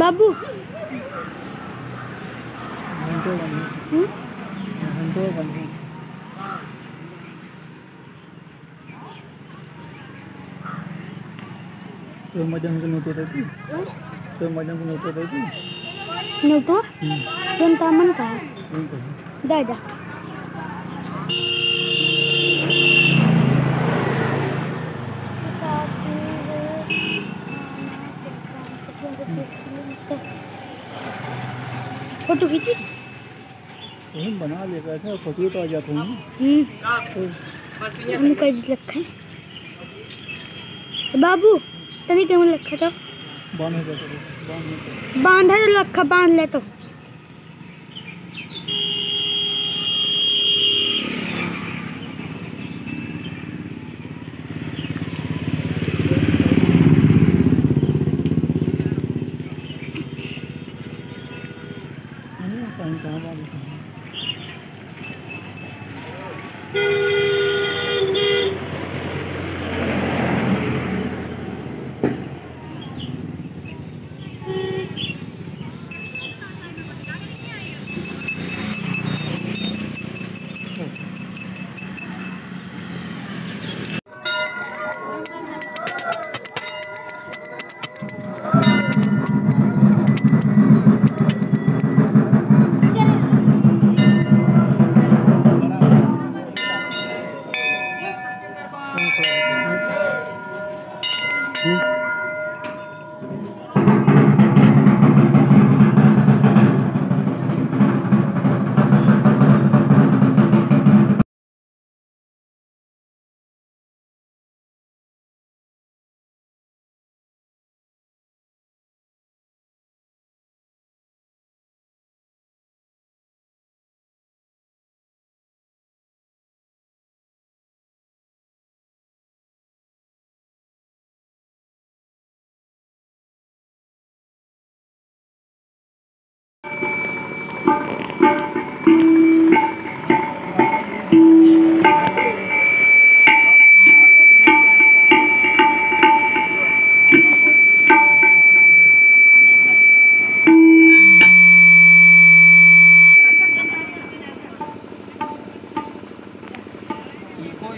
बाबू तो मजम को नोटो देती तो मजम को नोटो देती नोटो जनता मन का दादा फोटो खींची बना लेगा था फोटो तो आ जाता हूँ उनका रखा है बाबू तरीके में रखा था बांधा तो रखा बांध ले तो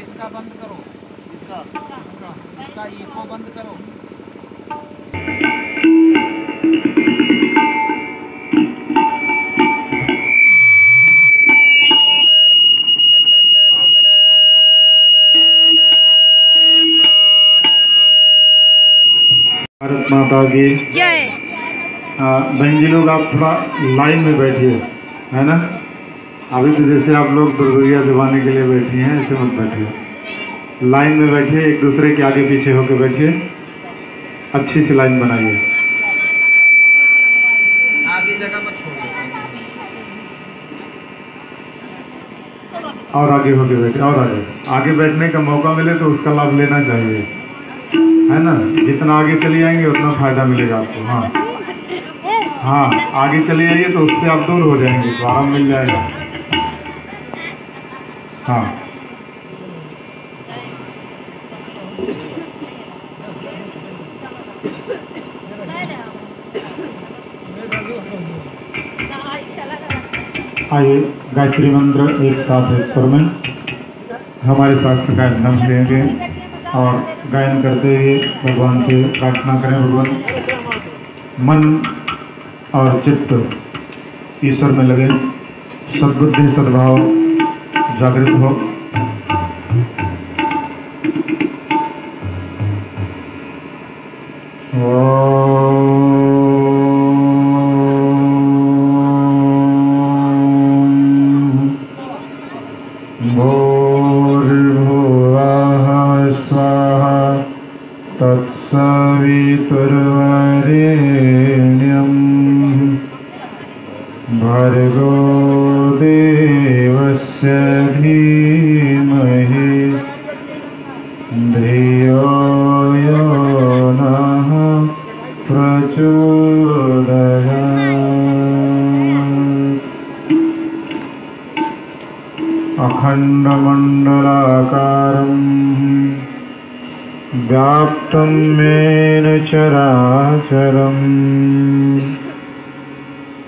इसका बंद करो, इसका इको बंद करो। भारत माता की जय। बहन जी लोग आप थोड़ा लाइन में बैठिए, है ना। अभी तो जैसे आप लोग दुर्गुरिया दिवाने के लिए बैठी हैं, ऐसे मत बैठिए, लाइन में बैठिए, एक दूसरे के आगे पीछे होकर बैठिए, अच्छी सी लाइन बनाइए। आगे जगह मत छोड़ो, और आगे होके बैठे, और आगे बैठने का मौका मिले तो उसका लाभ लेना चाहिए, है ना। जितना आगे चले जाएंगे उतना फायदा मिलेगा आपको। हाँ, आगे चले जाइए तो उससे आप दूर हो जाएंगे तो आराम मिल जाएगा। हाँ, आइए गायत्री मंत्र एक साथ एक स्वर में हमारे साथ शिकायत नाम लेंगे और गायन करते हुए भगवान से प्रार्थना करें। भगवान मन और चित्त ईश्वर में लगे, सद्बुद्धि सद्भाव जागृत हो। भर्गो देवस्य धीमहि धियो यो नः प्रचोदयात्। अखण्डमण्डलाकारं व्याप्तं येन चराचरं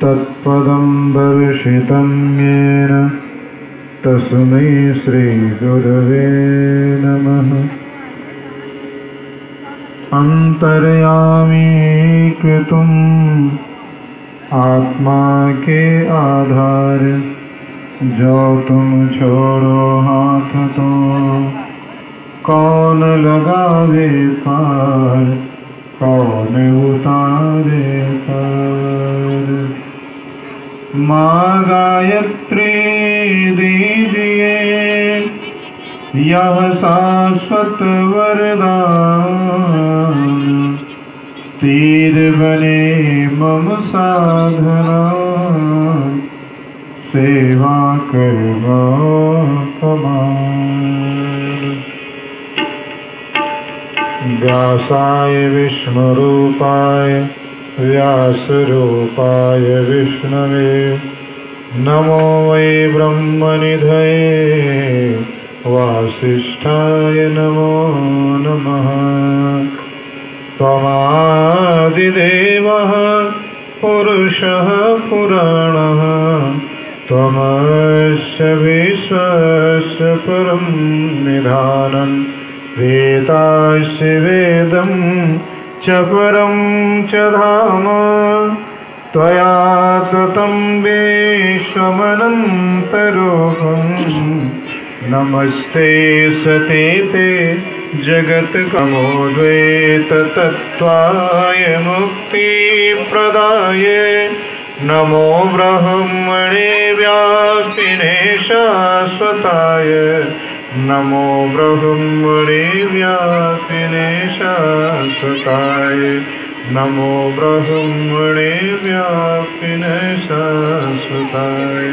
तत्पदं दर्शितं येन तस्मै श्रीगुरवे नमः। अंतर्यामी कृतुम आत्मा के आधार, जो तुम छोड़ो हाथ तो कौन लगावे पार, कौन उतारे पार। माँ गायत्री दीजिए यह शाश्वत वरदान, तीर बने मम साधना, सेवा करवा कमार। व्यासाय विष्णुरूपाय व्यासरूपाय विष्णवे नमो वै ब्रह्मनिधये वासिष्ठाय नमो नमः। त्वमादिदेवः पुरुषः पुराणः, त्वमस्य विश्वस्य परं निधानं, वेदास्य वेदं च परं च धाम, त्वया ततं विश्वमनन्तरूपम्। नमस्ते सते ते जगत्कमोद्वेत तत्त्वाय मुक्तिप्रदाय, नमो ब्रह्मणे व्यापिने शाश्वताय, नमो ब्रह्मणे व्यापिने शाश्वताय, नमो ब्रह्मणे व्यापिने शाश्वताय।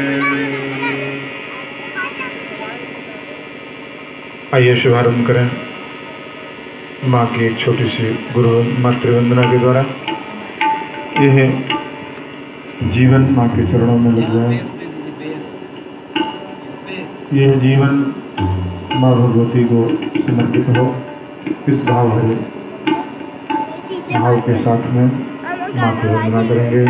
आइए शुभारंभ करें माँ की एक छोटी सी गुरु मातृवंदना के द्वारा। यह जीवन माँ के चरणों में लग जाए। यह जीवन माँ भगवती को समर्पित हो। इस भाव भरे भाव के साथ में माँ की वंदना करेंगे।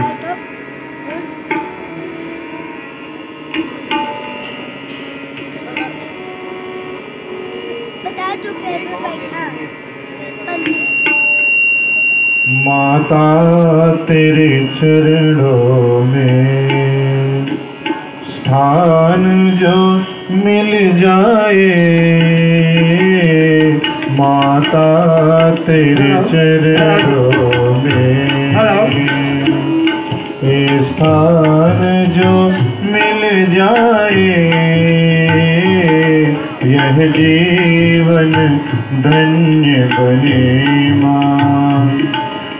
माता तेरे चरणों में स्थान जो मिल जाए, माता तेरे चरणों में स्थान जो मिल जाए, यह जीवन धन्य बने माँ।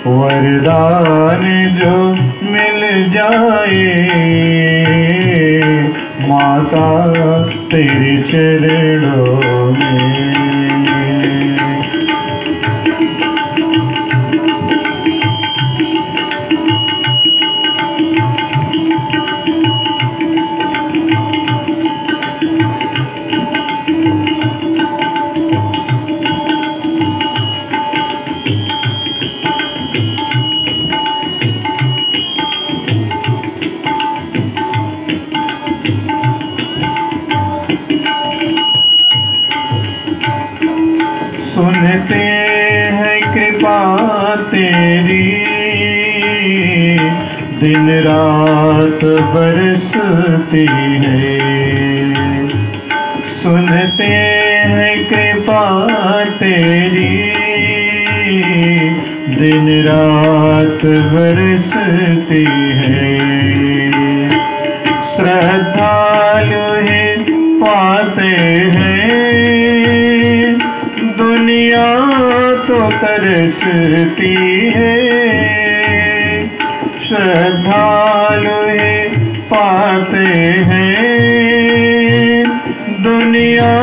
वरदान जो मिल जाए, माता तेरे चरणों में। सुनते हैं कृपा तेरी, दिन रात बरसती है। सुनते हैं कृपा तेरी, दिन रात बरसती है। श्रद्धालु ही पाते हैं, दुनिया तो तरसती है। श्रद्धालु ही पाते हैं, दुनिया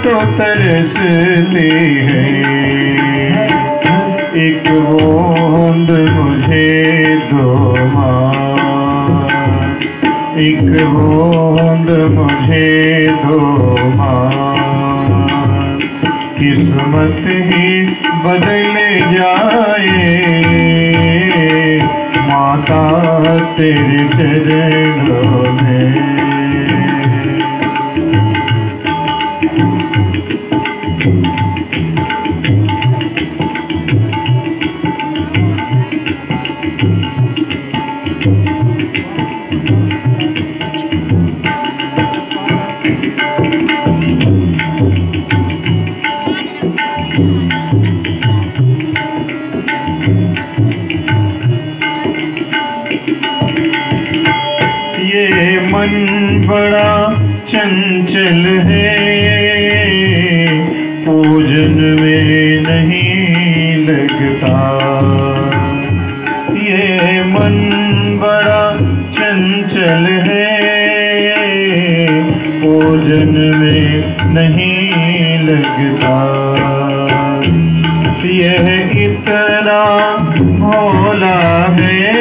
तो तरसती है। एक बूंद मुझे दो माँ, एक बूंद मुझे दो माँ, किस्मत ही बदल जाए माता तेरे चरणों में। ये मन बड़ा चंचल है, पूजन में नहीं लगता। ये मन बड़ा चंचल है, पूजन में नहीं लगता। यह इतना भोला है,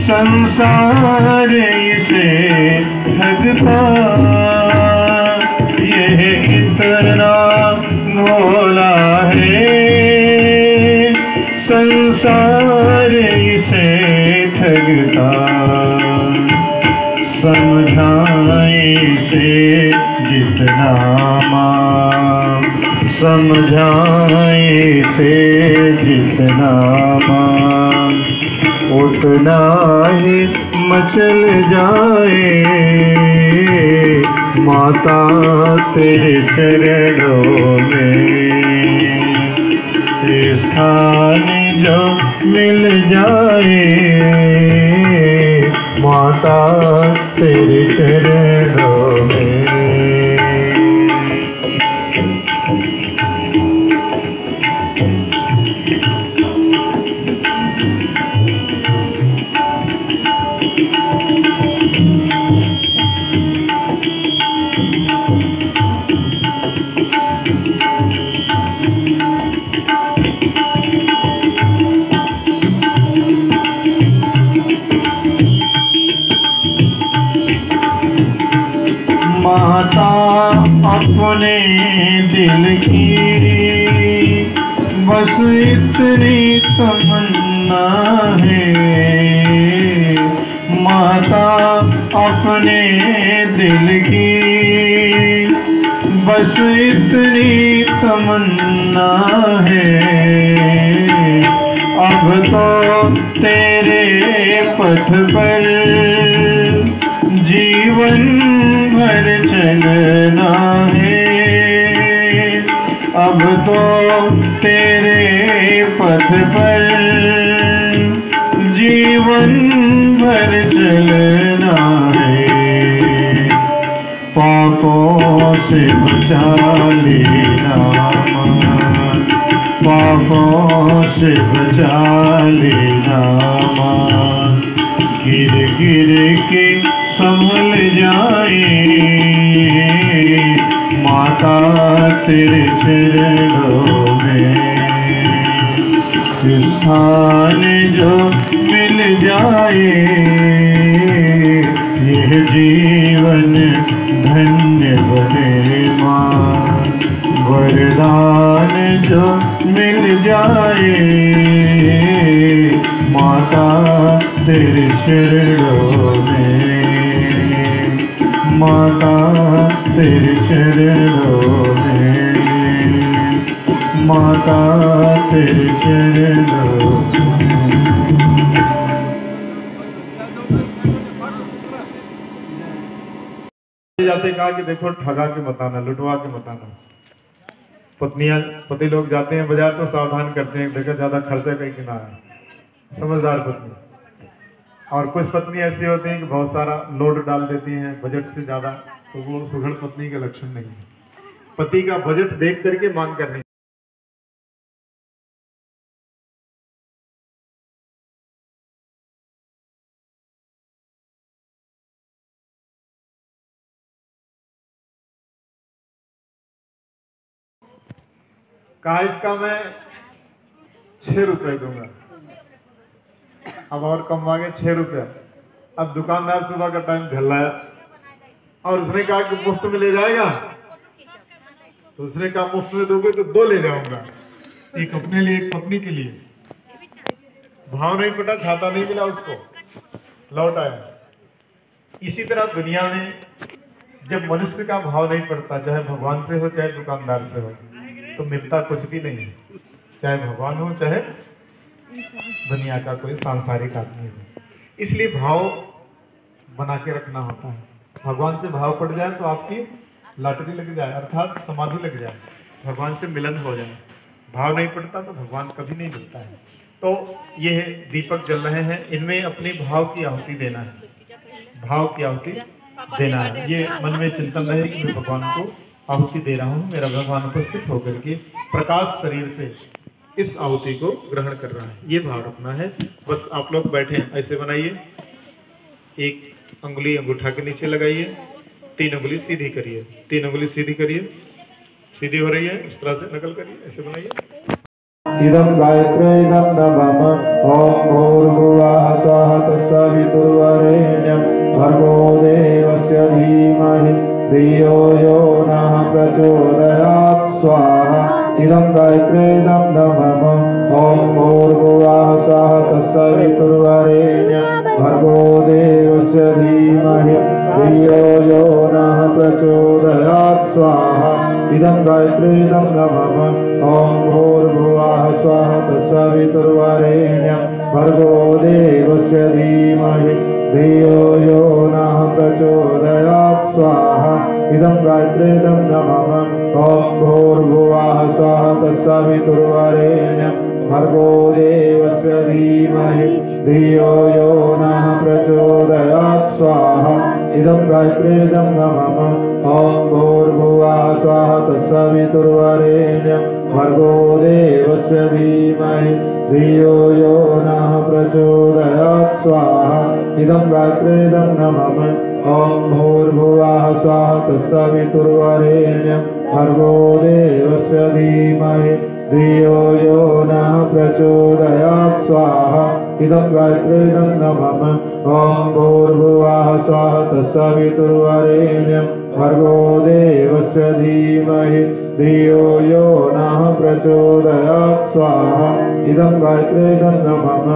संसार इसे ठगता। यह इतना भोला है, संसार इसे ठगता। समझाए इसे जितना माँ, समझाए इसे जितना माँ, उतना ही मचल जाए माता तेरे चरणों में। स्थान जो मिल जाए माता तेरे चरणों में। माता अपने दिल की बस इतनी तमन्ना है। माता अपने दिल की बस इतनी तमन्ना है। अब तो तेरे पथ पर जीवन भर चलना है। अब तो तेरे पथ पर जीवन भर चलना है। पापों से बचा लेना, पापों से बचा लेना। गिर गिर के संभल जाए माता तेरे चरणों में। स्थान जो मिल जाए यह जीवन धन्य बने माँ। वरदान जो मिल जाए माता तेरे चरणों में। माता तेरे चरणों में, माता तेरे चरणों में। जाते कहा कि देखो ठगा के मत आना, लुटवा के मत आना। पत्नियां पति लोग जाते हैं बाजार तो सावधान करते हैं, देखो ज्यादा खर्चा कहीं कि ना है। समझदार पत्नी। और कुछ पत्नी ऐसी होती हैं कि बहुत सारा लोड डाल देती हैं बजट से ज्यादा, तो वो सुघड़ पत्नी का लक्षण नहीं है। पति का बजट देख करके मांग करनी। कहा इसका मैं 6 रुपए दूंगा। अब और कम मांगे 6 रुपया। अब दुकानदार सुबह का टाइम झल्लाया और उसने कहा कि मुफ्त में ले जाएगा। दूसरे का मुफ्त में दोगे तो 2 ले जाऊंगा, एक अपने लिए एक पत्नी के लिए। भाव नहीं पटा, छाता नहीं मिला उसको, लौट आया। इसी तरह दुनिया में जब मनुष्य का भाव नहीं पड़ता, चाहे भगवान से हो चाहे दुकानदार से हो, तो मिलता कुछ भी नहीं है। चाहे भगवान हो चाहे दुनिया का कोई सांसारिक आदमी हो। इसलिए भाव बना के रखना होता है। भगवान से भाव पड़ जाए तो आपकी लॉटरी लग जाए, अर्थात समाधि लग जाए, भगवान से मिलन हो जाए। भाव नहीं पड़ता तो भगवान कभी नहीं मिलता है। तो ये दीपक जल रहे हैं, इनमें अपने भाव की आहुति देना है, भाव की आहुति देना है। ये मन में चिंतन रहे कि मैं भगवान को आहुति दे रहा हूँ, मेरा भगवान उपस्थित होकर के प्रकाश शरीर से इस आहुति को ग्रहण कर रहा है। ये भाव रखना है। बस आप लोग बैठे ऐसे बनाइए, एक अंगुली अंगूठा के नीचे लगाइए, 3 अंगुली सीधी करिए, 3 अंगुली सीधी करिए, सीधी हो रही है, इस तरह से नकल करिए, ऐसे बनाइए। इदं गायत्रे इदं नमः ओम भूर्भुवः स्वः तत्सवितुर्वरेण्यं भर्गो देवस्य धीमहि धियो यो नः प्रचोदयात् स्वाहा। इदं गायत्रे इदं नमः ओम भूर्भुवः स्वः तत्सवितुर्वरेण्यं भर्गो देवस्य धीमहि धियो यो नः प्रचोदयात् स्वाहा। इदं गायत्रे इदं नमः ओम भूर्भुवः स्वः तत्सवितुर्वरेण्यं भर्गो देवस्य धीमहि धियो यो नः प्रचोदयात् स्वाहा। इदं गायत्रे इदं नमः ओम भूर्भुवः स्वः तत्सवितुर्वरेण्यं भर्गो देवस्य धीमहि धियो यो नः प्रचोदयात् स्वाहा। इदं गायत्रे इदं नमः ओम भूर्भुवः स्वः तत्सवितुर्वरेण्यं भर्गो देवस्य धीमहि धियो यो नः प्रचोदयात् स्वाहा। इदं गायत्रे इदं नमः ओम भूर्भुवः स्वः तत्सवितुर्वरेण्यं भर्गो देवस्य धीमहि धियो यो नः प्रचोदयात् स्वाहा। इदं गायत्रे इदं नमः ओम भूर्भुवः स्वः तत्सवितुर्वरेण्यं भर्गो देवस्य धीमहि धियो यो नः प्रचोदयात् स्वाहा। इदं गायत्रे इदं नमः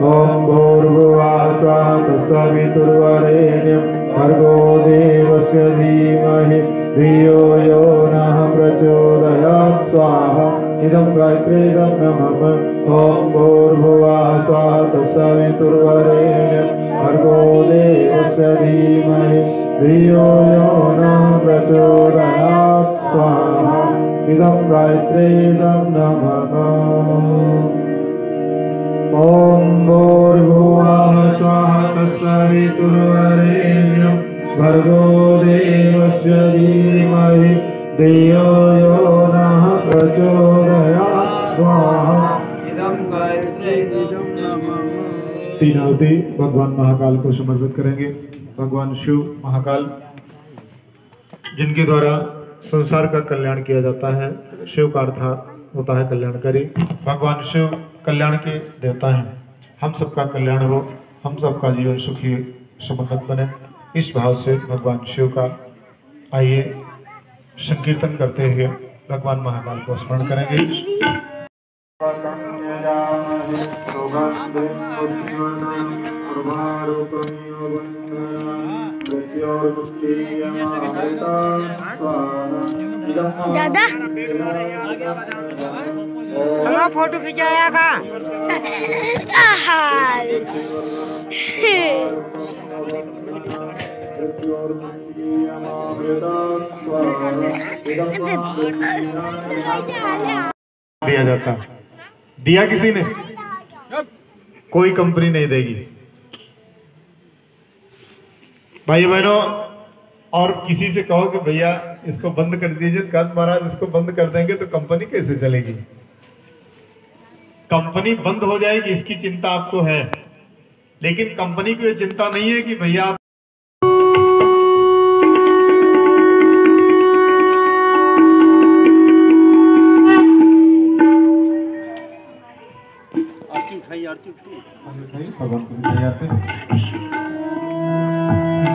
ओम भूर्भुवः स्वः तत्सवितुर्वरेण्यं भर्गो देवस्य धीमहि धियो यो नः प्रचोदयात् स्वाहा। इदं गायत्रे इदं नमः ओम भूर्भुवः स्वः तत्सवितुर्वरेण्यं भर्गो देवस्य धीमहि धियो यो नः प्रचोदयात् स्वाहा। इदं गायत्रे इदं नमः ओम भूर्भुवः स्वः तत्सवितुर्वरेण्यं भर्गो देवस्य धीमहि धियो यो नः प्रचोदयात् स्वाहा। इदं गायत्रे इदं नमः। 3 आहुति भगवान महाकाल को समर्पित करेंगे। भगवान शिव महाकाल जिनके द्वारा संसार का कल्याण किया जाता है, शिव का अर्थ होता है कल्याणकारी। भगवान शिव कल्याण के देवता हैं। हम सबका कल्याण हो, हम सबका जीवन सुखी सुमंगल बने, इस भाव से भगवान शिव का आइए संकीर्तन करते हुए भगवान महाकाल को स्मरण करेंगे। दादा हमारा फोटो खिंचाया का दिया जाता, दिया किसी ने, कोई कंपनी नहीं देगी। भाई बहनों, और किसी से कहो कि भैया इसको बंद कर दीजिए, कल महाराज इसको बंद कर देंगे तो कंपनी कैसे चलेगी? कंपनी बंद हो जाएगी इसकी चिंता आपको है, लेकिन कंपनी को ये चिंता नहीं है कि भैया आप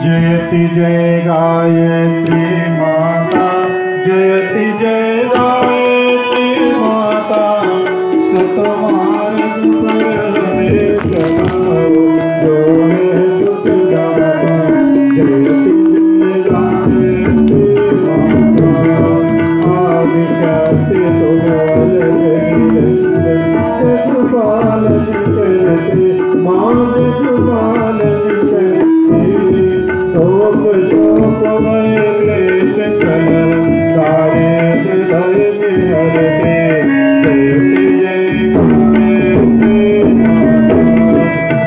जयति जय गायत्री माता, जयति जय मार्ग पर हमें चलाओ, जो है सुख दाता जयति जय गायत्री माता। आदि शक्ति तुम्हारे पालन करते, माँ पालन करते। शोक शोक भय क्लेश कलह सारे हृदय में हरते। जयति जय गायत्री माता।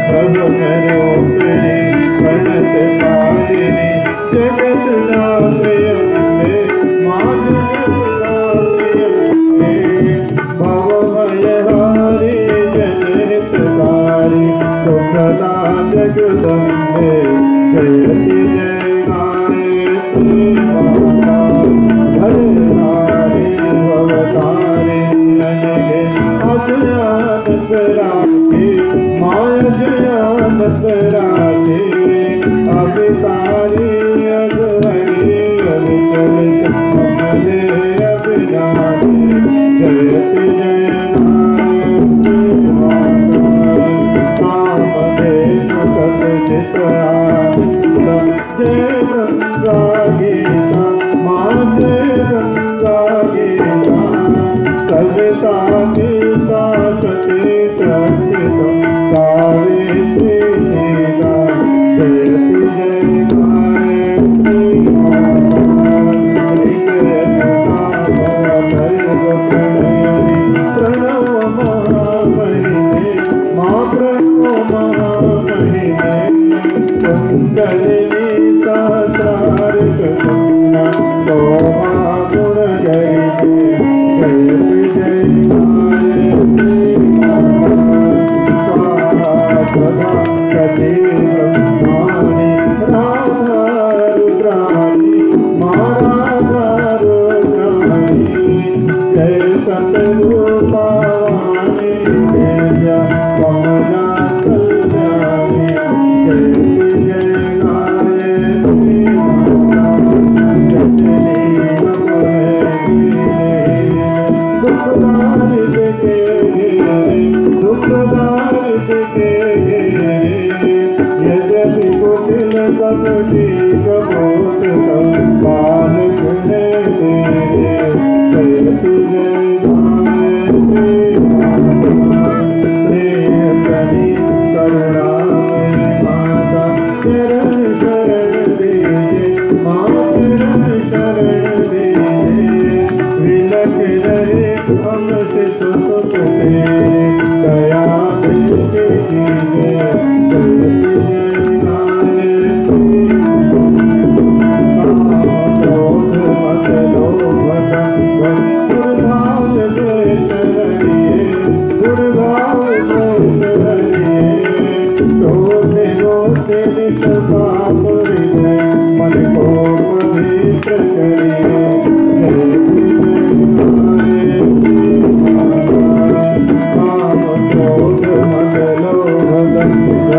प्रभु करोपरि प्रणत पालिनी जगत दात्री अम्बे, माँ जगत दात्री अम्बे। भवभयहारी जनहितकारी सुखदा जगदम्बे। जयति जय गायत्री माता। हरिहारी भवतारिणी अनघे अज्ञानत राखे, माया ज्ञानत राखे। अभिकारी अघहरी अविचलित अमले अविनाशी। जयति जय गायत्री माता। कामधेनु कपिचित आनंद, जय गंगा गीता माँ जय गंगा गीता। सविता गीता सती सचितम सावित्री सीता। जयति जय गायत्री माता। प्रणव महामहिमे, माँ प्रणव महामहिमे। कुंडलिनी सहस्रार्क सुंदर शोभा गुण जयते। जयति जय गायत्री माता। स्वाहा सदा सती ब्रह्माणि राधा रुद्राणि, माँ राधा रुद्राणि। जय सतरूपाणि देव्या कमला कल्याणि। जयति जय गायत्री माता। जयति दुखदारित के घेरे, दुखदारित के घेरे। यद्यपि कुटिल कपटी कपोत बालक है तेरे। जयति जय गायत्री माता। प्रेमकरी करुणामयी माता। चरण शरण दीजिए, माँ चरण शरण दीजिए। विलख रहे हमसे सुख तेरे, दया दृष्टि कीजिए। जयति जय गायत्री माता। क्रोध मत लोभ दंभ दुर्भाव द्वेष हरिये, दुर्भाव द्वेष हरिये। रोते रोते निष्पाप हृदय, मन को पवित्र करिए। जयति जय गायत्री माता। काम क्रोध मत लोभ दंभ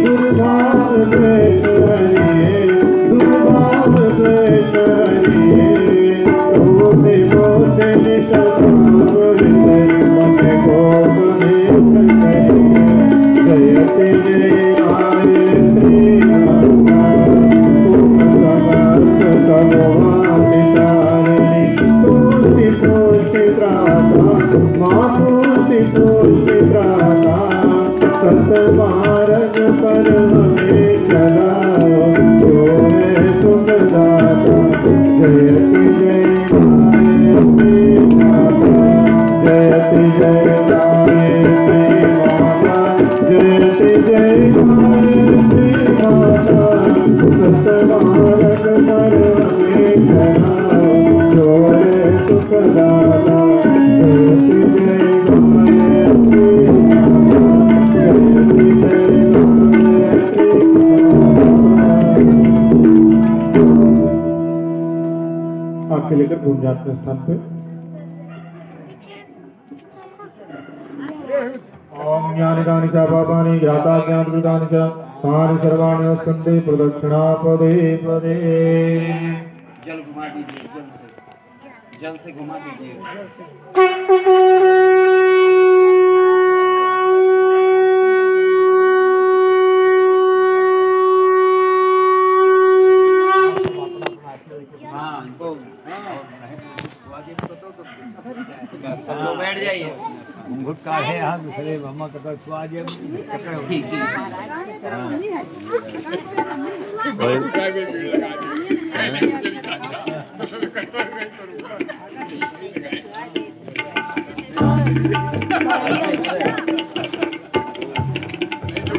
दुर्भाव द्वेष हरिये, दुर्भाव द्वेष हरिये। रोते रोते निष्पाप हृदय, मन को पवित्र करिए। जयति जय गायत्री माता। समस्त सर्वाधिकारिणी तुलसी तुलसी त्राता, माँ तुलसी तुलसी त्राता। सतमार्ग पर हमें चलाओ, जो है सुख दाता। जयति जय गायत्री माता। जयति जय गायत्री माता। जयति जय गायत्री माता। सतमार्ग पर हमें चलाओ, जो है सुख दाता। जयति जय गायत्री माता। जयति जय गायत्री माता। आपके लेकर घूम जाते हैं स्थान पे। ओम ज्ञानि दानि च पापानि ज्ञाता ज्ञातृतानि च तानि सर्वाणि वसन्ति प्रदक्षिणा पदे पदे। जल घुमा दीजिए, जल से घुमा दीजिए। सब लोग बैठ जाइए। गुटका है यहाँ दूसरे मामा का तो आज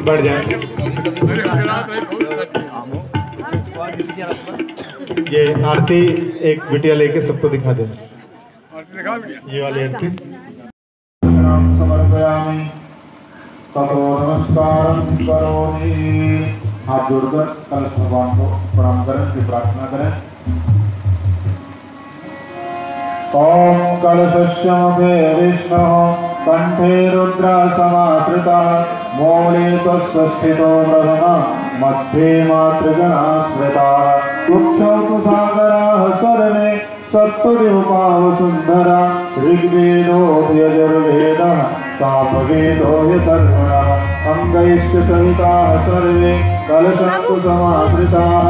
बढ़ जाए। ये आरती एक बिटिया लेके सबको दिखा दे। ये वाली आरती समर्पयामि। ततो नमस्कारं करोमि। हाथ जोड़कर कल भगवान को प्रणाम करें, फिर प्रार्थना करें। ओम कलशस्य मुखे विष्णुः कंठे रुद्र समाश्रितः मूले तस्य स्थितो ब्रह्मा मध्ये मातृगणा स्मृताः कुक्षौ तु सागराः सर्वे सप्तद्वीपाः सुन्दरा ऋग्वेदो यजुर्वेदः सामवेदो यथर्वणः अङ्गैश्च सहिताः सर्वे कलशन्तु समाश्रिताः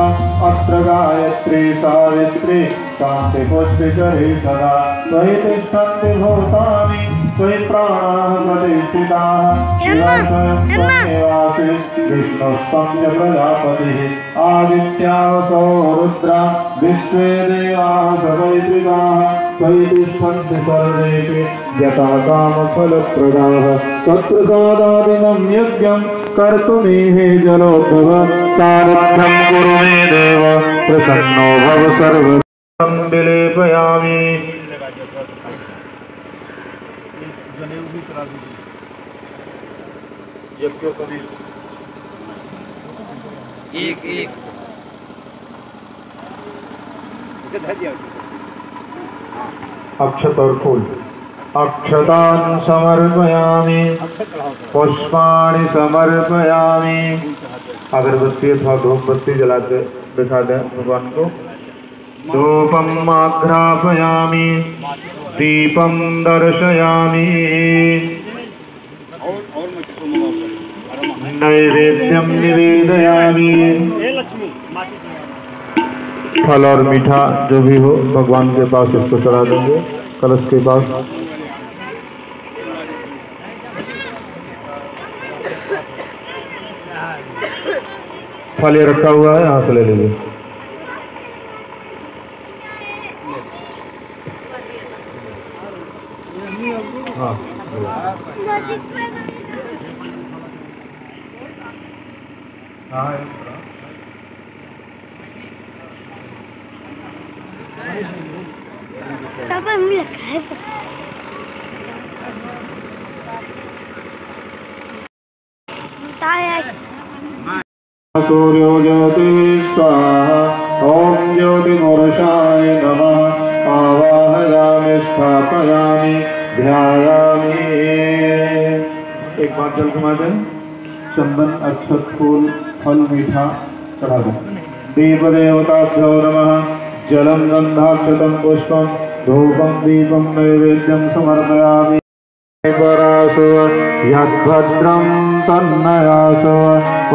अत्र गायत्री सावित्री शान्ति पुष्टिचरे सदा त्वयि तिष्ठन्ति भूतानि त्वयि प्राणाः प्रतिष्ठिताः शिवासि विष्णुस्तं च प्रजापतिः आदित्यावसो रुद्रा विश्वे देवाः सवैत्रिकाः त्वयि तिष्ठन्ति सर्वेऽपि यतः कामफलप्रदाः तत्प्रसादादिमं यज्ञं कर्तुमीहे जलोद्भव सारथ्यं कुरु मे देव प्रसन्नो भव सर्वं विलेपयामि। जनेऊ भी करा दीजिए। एक एक अक्षत और फूल। अक्षतान् समर्पयामि पुष्पाणि समर्पयामि। अगरबत्ती अथवा धूपबत्ती जलाते दिखा दें भगवान को। धूपम् आघ्रापयामि दीपं दर्शयामि नैवेद्यं निवेदयामि। फल और मीठा जो भी हो भगवान के पास उसको चढ़ा देंगे कलश के पास। फल ये रखा हुआ है, यहाँ से ले लीजिए। हाँ पापा मुझे लगता है सूर्यो ज्योतिः स्वाहा ओम ज्योतिर्मोरशाय नमः आवाहयामि स्थापयामि ध्यायामि। एक बार जल घुमा दें। चंदन अक्षत फूल फल मीठा चढ़ा दें। दीपदेवताभ्यो नमः। जलं गन्धाक्षतं पुष्पं धूपं दीपं नैवेद्यं समर्पयामि। परासो यद्भद्रं तन्नयासो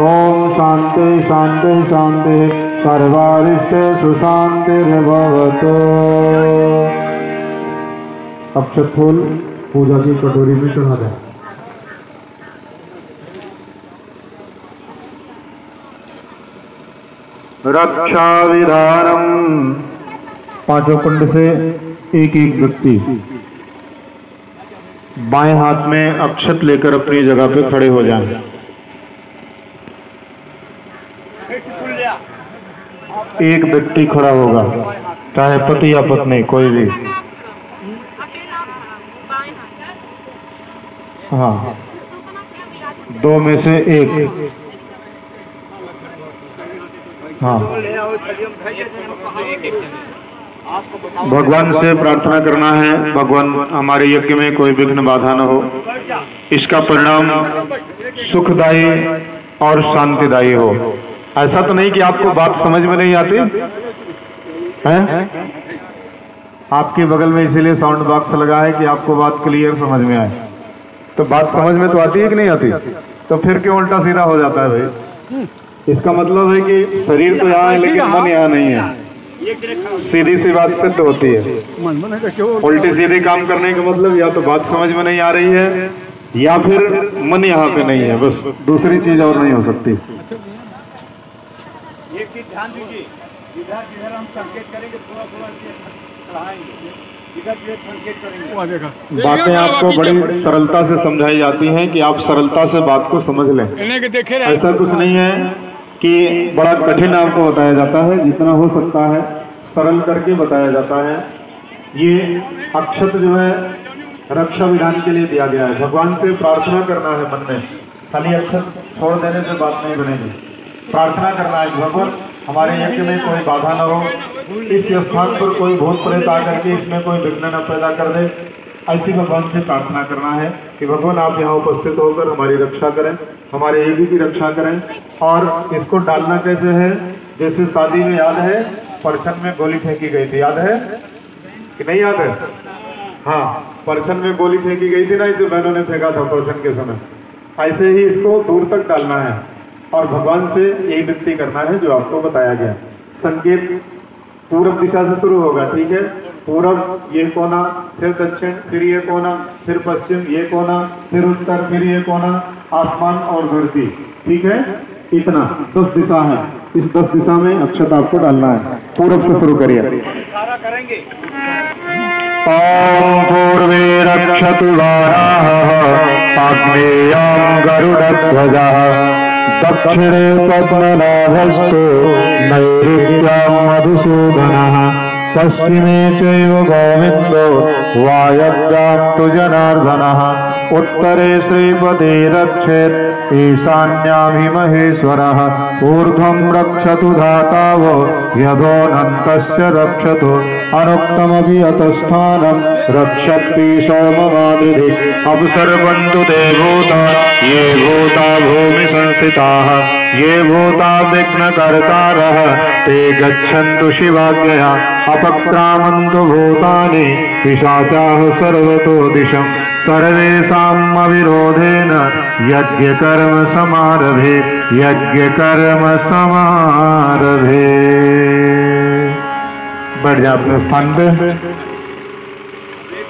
ओम शांति शांति शांति सर्वारिष्टेषु शांतिर्भवतु। अक्षत फूल पूजा की कटोरी में चढ़ा दें। रक्षा विधानम। पांचों कुंड से एक एक व्यक्ति बाएं हाथ में अक्षत लेकर अपनी जगह पे खड़े हो जाएं। एक व्यक्ति खड़ा होगा, चाहे पति या पत्नी कोई भी। हाँ, दो में से एक। हाँ, भगवान से प्रार्थना करना है, भगवान हमारे यज्ञ में कोई विघ्न बाधा न हो, इसका परिणाम सुखदायी और शांतिदायी हो। ऐसा तो नहीं कि आपको बात समझ में नहीं आती है? आपके बगल में इसीलिए साउंड बॉक्स लगा है कि आपको बात क्लियर समझ में आए। तो बात समझ में तो आती है कि नहीं आती? तो फिर क्यों उल्टा सीधा हो जाता है भाई? इसका मतलब है कि शरीर तो यहाँ है लेकिन मन यहाँ नहीं है। सीधी सी बात सिद्ध होती है। मन मन का क्यों उल्टी सीधी काम करने का मतलब या तो बात समझ में नहीं आ रही है या फिर मन यहाँ पे नहीं है, बस दूसरी चीज और नहीं हो सकती। एक चीज ध्यान दीजिए, इधर जिधर हम संकेत करेंगे थोड़ा थोड़ा चढ़ाएंगे, इधर जिधर संकेत करेंगे। बातें आपको बड़ी सरलता से समझाई जाती हैं कि आप सरलता से बात को समझ लें। ऐसा कुछ नहीं है कि बड़ा कठिन आपको बताया जाता है, जितना हो सकता है सरल करके बताया जाता है। ये अक्षत जो है रक्षा विधान के लिए दिया गया है। भगवान से प्रार्थना करना है मन में, खाली अक्षत छोड़ देने से बात नहीं बनेगी। प्रार्थना करना है भगवान हमारे यज्ञ में कोई बाधा न हो, इस स्थान पर कोई भूत प्रेत आकर के इसमें कोई विघ्न न पैदा कर दे। ऐसी भगवान से प्रार्थना करना है कि भगवान आप यहाँ उपस्थित होकर हमारी रक्षा करें, हमारे यज्ञ की रक्षा करें। और इसको डालना कैसे है, जैसे शादी में याद है परछन में गोली फेंकी गई थी, याद है कि नहीं याद है? हाँ, परछन में गोली फेंकी गई थी ना, इसे बहनों ने फेंका था परछन के समय। ऐसे ही इसको दूर तक डालना है और भगवान से यही विनती करना है जो आपको बताया गया। संकेत पूरब दिशा से शुरू होगा, ठीक है? पूरब ये कोना, फिर दक्षिण, फिर ये कोना, फिर पश्चिम ये कोना, फिर उत्तर, फिर ये कोना, आसमान और धरती, ठीक है? इतना 10 दिशा है। इस 10 दिशा में अक्षत आपको डालना है। पूरब से शुरू करिए। इशारा करेंगे। ओम पूर्वे रक्षतु वाराः आग्नेयं गरुडध्वजः दक्षिणे पद्मनाभस्तु नैऋत्यं मधुसूदनः पश्चिमे चैव गोविन्दो वायव्यां तु जनार्दनः उत्तरे श्रीपदे रक्षेत् ईशान्यां महेश्वरः ऊर्ध्वं रक्षतु धातावो यदोऽनन्तस्य रक्षतु अनुक्तमपि अतस्थानं रक्षत्पीशो ममादृधि अवसर्वन्तु ते भूता ये भूता भूमि संस्थिताः ये भूता विघ्नकर्तारः ते गच्छन्तु शिवाज्ञया अपक्रामन्तु भूतानि पिशाचाः सर्वतो दिशम् सर्वेषाम् अविरोधेन यज्ञकर्म समारभे यज्ञकर्म समारभे। बैठ जाए अपने स्थान पे। एक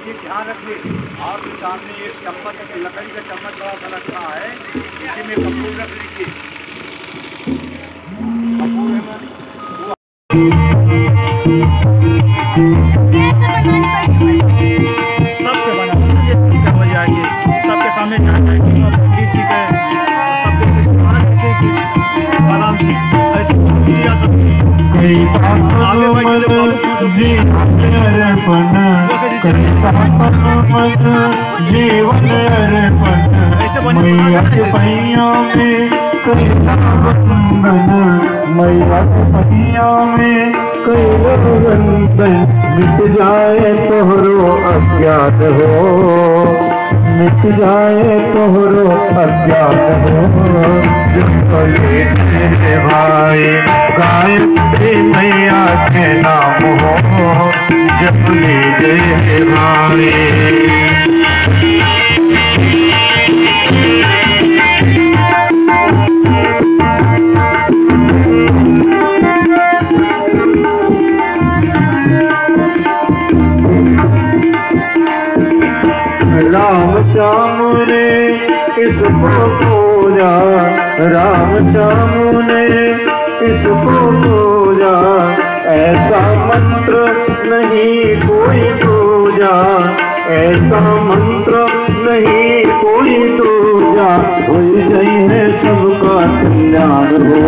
चीज ध्यान रखिए, आपके सामने एक चम्मच, लकड़ी का चम्मच बड़ा सा रखा है, इसी में कपूर रख लीजिए। सबके बनाना ये स्पीकर हो जाएगी, सबके सामने जाएगी पंडित जी के, सबके आराम से ऐसे कीजिए सबके आगे बढ़िए बाबू जीवन अर्पण ऐसे मैया के पैया में कैला बंधन मैया के पैया में कैला बंधन मिट जाए तोहरो अज्ञात हो मिट जाए तोहरो अज्ञात हो जपले तेरे भाई गायत्री मैया के नाम हो जपले तेरे भाई। राम श्याम ने इसको पूजा राम श्याम ने इसको पूजा ऐसा मंत्र नहीं कोई दूजा ऐसा मंत्र नहीं कोई दूजा हो जाए सबका कल्याण हो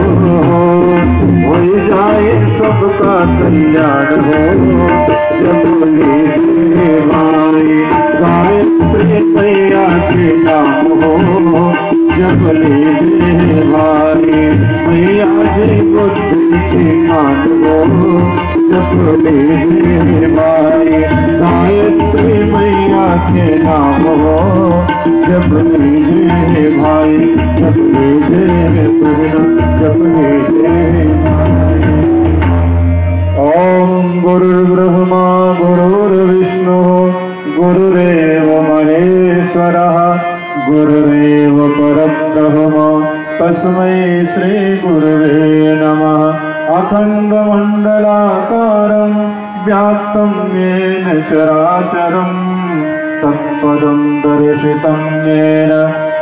जाए सबका कल्याण हो जब भाई गायत्री मैया के नाम हो जब भाई मैया जी बुद्धि के मान हो जब भाई गायत्री मैया के नाम हो जब भाई जब ओम गुरुर्ब्रह्मा गुरुर्विष्णु गुरुरेव महेश्वरः गुरुरेव परब्रह्म तस्मै श्री गुरुवे नमः। अखण्डमण्डलाकारं व्याप्तं येन चराचरं तत्पदं दर्शितं येन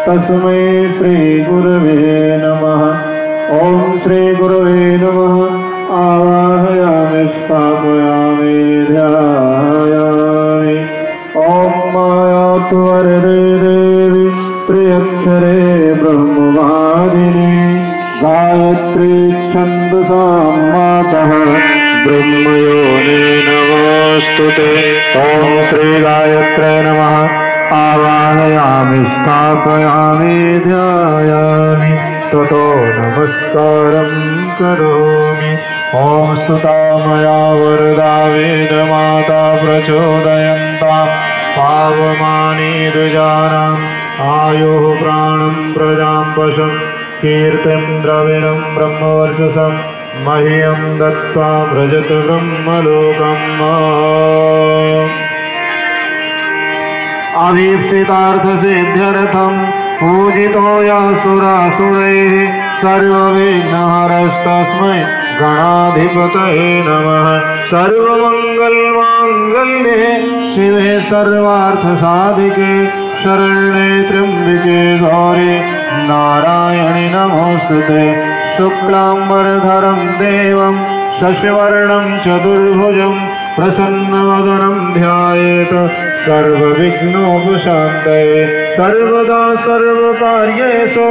तस्मै श्रीगुरवे नमः। ॐ श्रीगुरवे नमः। आवाहयामि स्थापयामि ध्यायामि। ॐ मायातु वरदे देवी त्र्यक्षरे ब्रह्मवादिनी गायत्री छन्दसां मातः ब्रह्मयोने नमोऽस्तुते। ॐ श्री गायत्रे नमः। आवाहयामि स्थापयामि ध्यायामि ततो नमस्कारं करोमि। ॐ स्तुता मया वरदा वेदमाता प्रचोदयन्ता पावमानि द्विजानाम् आयुः प्राणं प्रजां पशुं कीर्तिं द्रविणं ब्रह्मवर्चसं मह्यं दत्त्वा व्रजत ब्रह्मलोकम्। अभीप्सितार्थसिद्ध्यर्थं पूजितो यः सुरासुरैः सर्वविघ्नहरस्तस्मै गणाधिपतये नमः। सर्वमङ्गलमाङ्गल्ये शिवे सर्वार्थसाधिके शरण्ये त्र्यम्बिके गौरी नारायणि नमोऽस्तुते। शुक्लाम्बरधरं देवं शशिवर्णं चतुर्भुजं प्रसन्नवदनं ध्यायेत् सर्वविघ्नोपशान्तये। सर्वदा सर्वकार्येषु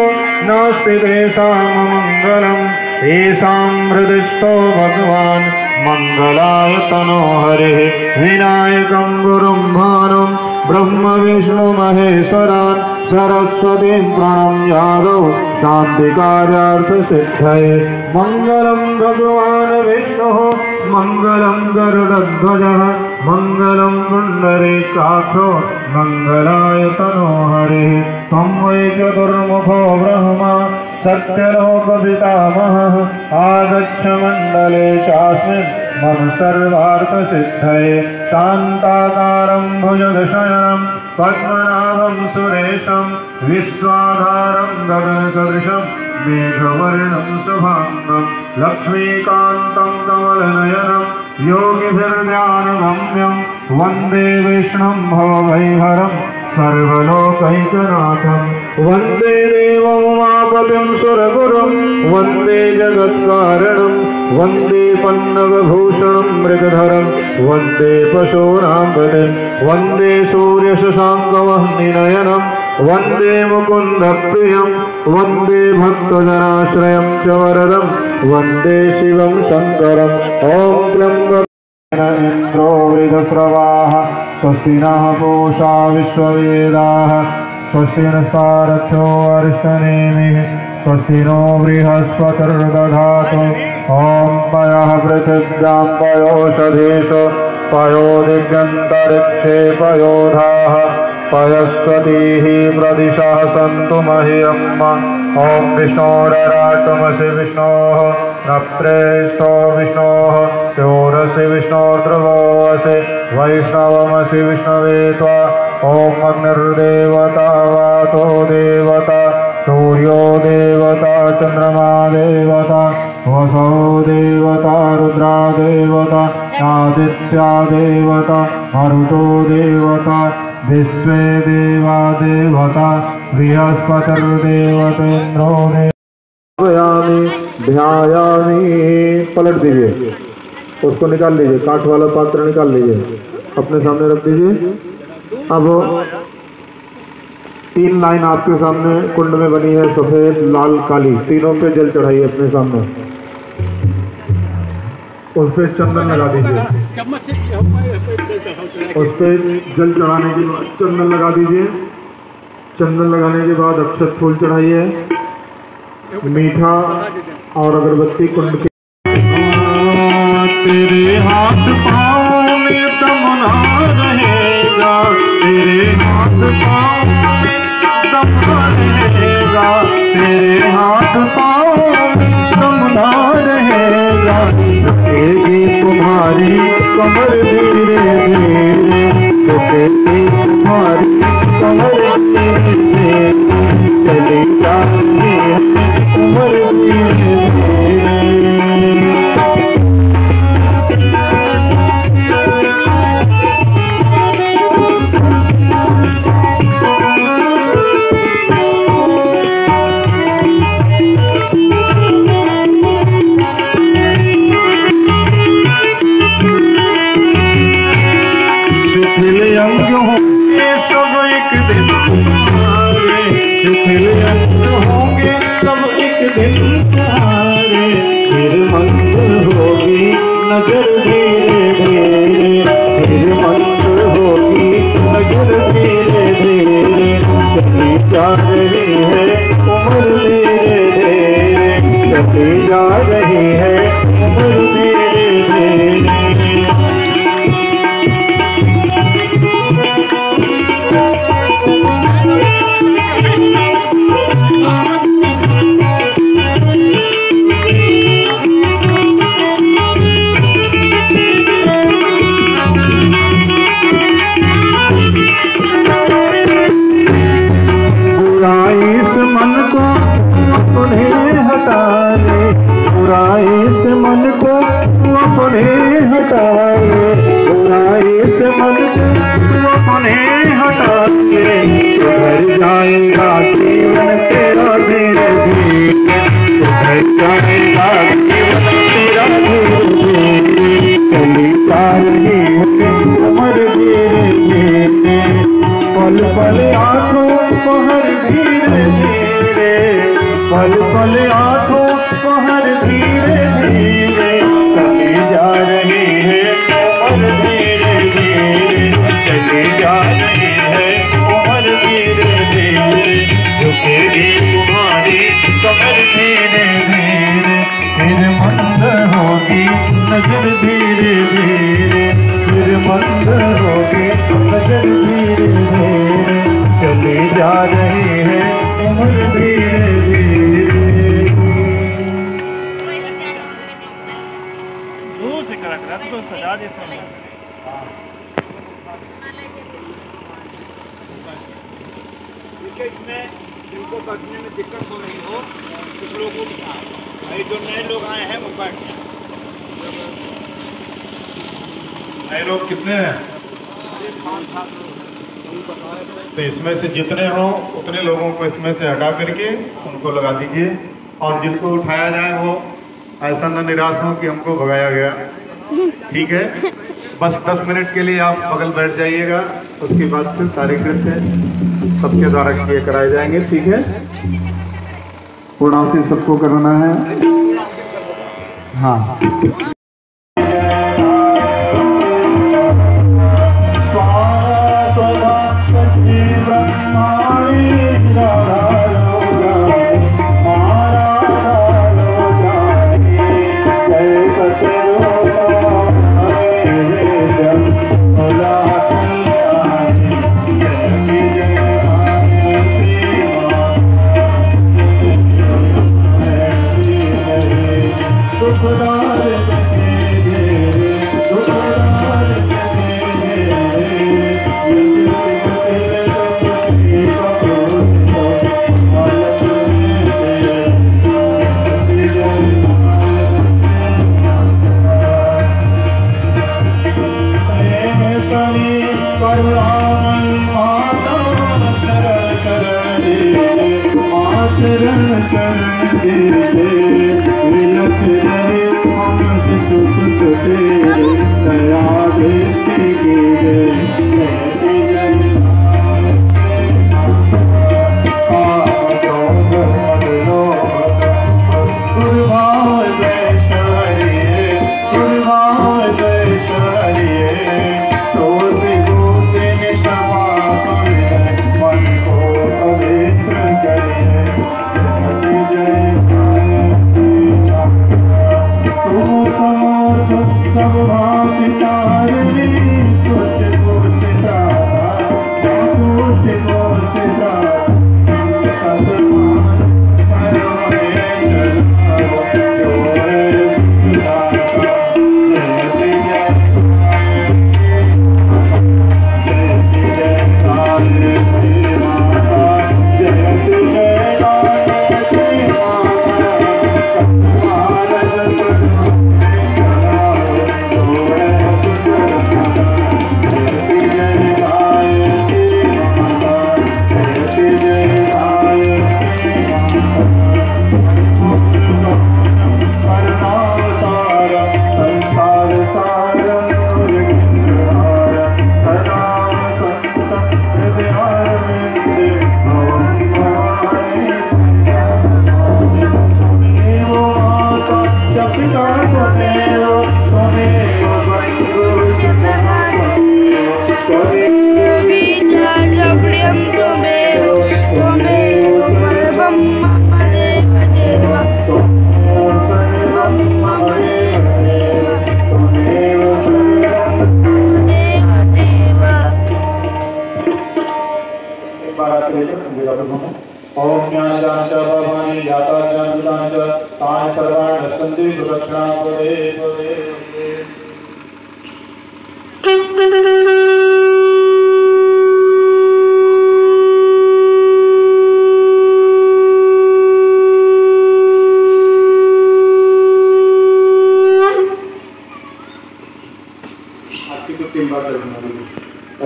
नास्ति तेषां मङ्गलं येषां हृदिस्थो भगवान् मङ्गलाय तनोहरिः। विनायकं गुरुं भानुं ब्रह्म विष्णु महेश्वरान् सरस्वतीं प्रणम्यादौ शान्तिकार्यार्थसिद्धये। मङ्गलं भगवान् विष्णुः मङ्गलं गरुडध्वजः मङ्गलं पुण्डरीकाक्षो मङ्गलाय तनोहरिः। त्वं वै चतुर्मुखो ब्रह्मा सत्यलोकपितामहः आगच्छ मण्डले चास्मिन् मम सर्वार्थसिद्धये। शान्ताकारं भुजगशयनं पद्मनाभं सुरेशं विश्वाधारं गगनसदृशं मेघवर्णं शुभाङ्गं लक्ष्मीकान्तं कमलनयनं योगिभिर्ध्यानगम्यं वन्दे विष्णुं भवभयहरं सर्वलोकैकनाथं। वन्दे देवमुमापतिं सुरगुरुं वन्दे जगत्कारणं वन्दे पन्नगभूषणं मृगधरं वन्दे पशूनां पतिं वन्दे सूर्यशशाङ्कवह्निनयनं वन्दे मुकुन्दप्रियं वन्दे भक्तजनाश्रयं च वरदं वन्दे शिवं शङ्करम्। ॐ त्र्यम्बकेन इन्द्रो वृधस्रवाः स्वस्ति नः पूषा विश्ववेदाः स्वस्ति नस्तारक्षो अरिष्टनेमिः स्वस्ति नो बृहस्पतिर्दधातु। ॐ पयः पृथिव्यां पयोषधीषु पयो दिव्यन्तरिक्षे पयोधाः पयस्पतिः प्रदिशः सन्तु मह्यम्। ॐ विष्णोरराटमसि विष्णोः नप्रेष्ठो विष्णोः चोरसि विष्णोर्ध्रुवोऽसि वैष्णवमसि विष्णवे त्वा। ॐ अग्निर्देवता वातो देवता सूर्यो देवता चन्द्रमा देवता वसो देवता रुद्रा देवता आदित्या देवता मरुतो देवता विश्वे देवा देवता बृहस्पतिर्देवतेन्द्रो देवयामि ध्यायामि। पलट दीजिए, उसको निकाल लीजिए, काठ वाला पात्र निकाल लीजिए, अपने सामने रख दीजिए। अब 3 लाइन आपके सामने कुंड में बनी है, सफेद लाल काली, तीनों पे जल चढ़ाइए अपने सामने। उस पे चंदन लगा दीजिए, उस पे जल चढ़ाने के बाद चंदन लगा दीजिए। चंदन लगाने के बाद अक्षत फूल चढ़ाइए, मीठा और अगरबत्ती कुंड के। तेरे हाथ पाँव में तमन्ना रहेगा, तेरे हाथ पाँव में तमन्ना रहेगा, तेरे हाथ पाँव में तमन्ना रहेगा। झुकेगी तुम्हारी कमर धीरे धीरे, झुकेगी तुम्हारी कमर धीरे धीरे, चली जाएगी कमर धीरे धीरे। फिर अंत होंगे सब एक दिन तुम्हारे, फिर मंद होगी नजर धीरे धीरे, फिर मंद होगी नजर धीरे धीरे, चली जा रही है उम्र धीरे धीरे, चली जा रही है उम्र धीरे धीरे। बुराई से मन को अपने हटा ले, बुराई से मन को अपने हटा ले, बुराई से मन को अपने हटा ले, सुधर जाएगा जीवन तेरा धीरे धीरे, सुधर जाएगा जीवन तेरा धीरे धीरे, चली जा रही है उम्र धीरे धीरे, पल पल आंखों पहर धीरे धीरे, पल पल आंखों पहर धीरे धीरे, चली जा रही है उम्र धीरे धीरे, चली जा रही है उम्र धीरे धीरे, झुकेगी तुम्हारी कमर धीरे धीरे, फिर मंद होगी नजर धीरे धीरे, फिर मंद होगी नजर धीरे धीरे, चली जा रही है उम्र धीरे धीरे। दूर से करा तो सजा देते हैं। इसमें जिनको कटने में दिक्कत हो रही हो कुछ लोगों को, जो नए लोग आए हैं वो बैठ, नए लोग कितने हैं? तो इसमें से जितने हों उतने लोगों को इसमें से हटा करके उनको लगा दीजिए, और जिनको उठाया जाए वो ऐसा न निराश हो कि हमको भगाया गया। ठीक है, बस 10 मिनट के लिए आप बगल बैठ जाइएगा, उसके बाद फिर सारे कृत्य सबके द्वारा किए कराए जाएंगे। ठीक है, पूर्णाहुति सबको करना है। हाँ, ओम ज्ञानदान च भवानी याता ज्ञानदान च तानि सर्वाणि नश्यन्ति प्रदक्षिणां कुरु।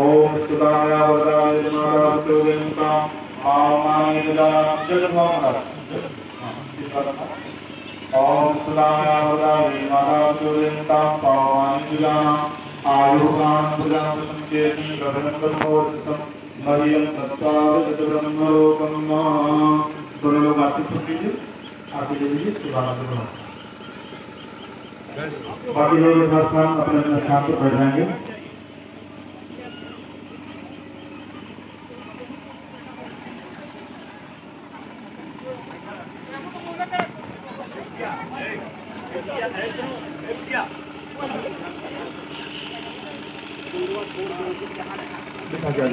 ओम स्तुताय वरदाय जनार्दनोगेंका आमानि ददामि जगन्मोहन। ओम स्तुताय वरदाय जनार्दनोगेंका आमानि ददामि आयुष्मान प्रजां संकेति प्रभवन्तं मह्यं तत्त्वावद ब्रह्मलोकम्। दोनों लोग आरती सुन लीजिए, आरती ले लीजिए, इसके बाद आप बाकी लोग स्थान अपने अपने स्थान पर बैठ जाएंगे। जा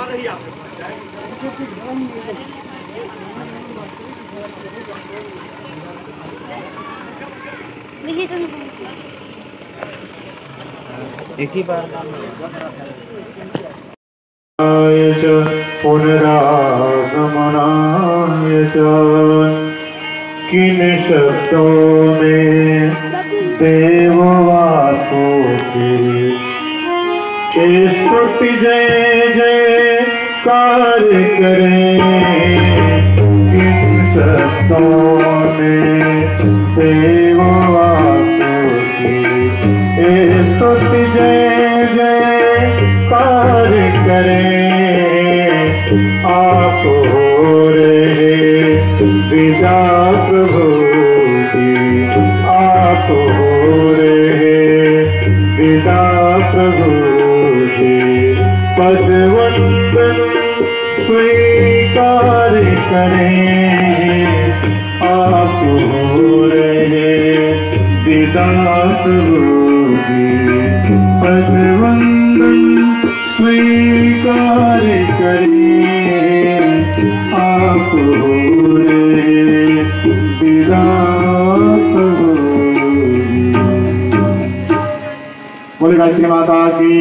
रही है एक ही बार पुनरागमनाय च किन शब्दों में देववासों की स्तुति जय जयकार करें। किन शब्दों में देववासों की स्तुति जय जयकार करें। आप हो रहे विदा प्रभु की, आप हो रहे विदा प्रभु की। पदवंदन स्वीकार करें। आप हो रहे विदा प्रभु की। पदवंदन स्वीकार करें। आप हो रहे विदा प्रभु की। बोले गायत्री माता की,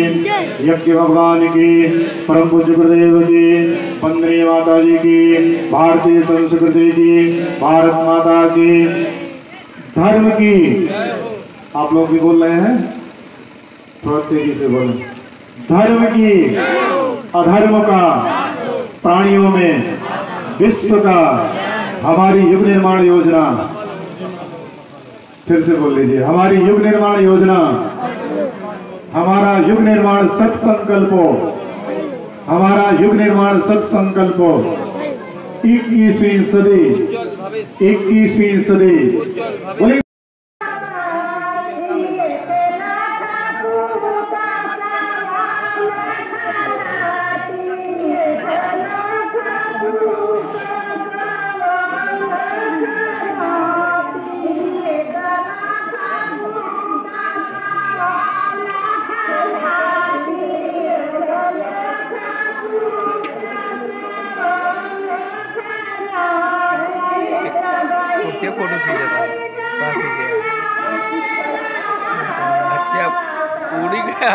यज्ञ भगवान की, परम पूज्य गुरुदेव की, वंदनीय माता जी की, भारतीय संस्कृति की, भारत माता की, धर्म की। आप लोग भी बोल रहे हैं, थोड़ा तेजी से बोलें। धर्म की, अधर्म का, प्राणियों में विश्व का, हमारी युग निर्माण योजना। फिर से बोल लीजिए, हमारी युग निर्माण योजना, हमारा युग निर्माण सत्संकल्पो, हमारा युग निर्माण सत्संकल्पो। 21वीं सदी, 21वीं सदी। बोलिए फोटो खींचा था काफी गया। अच्छा पूरी गया।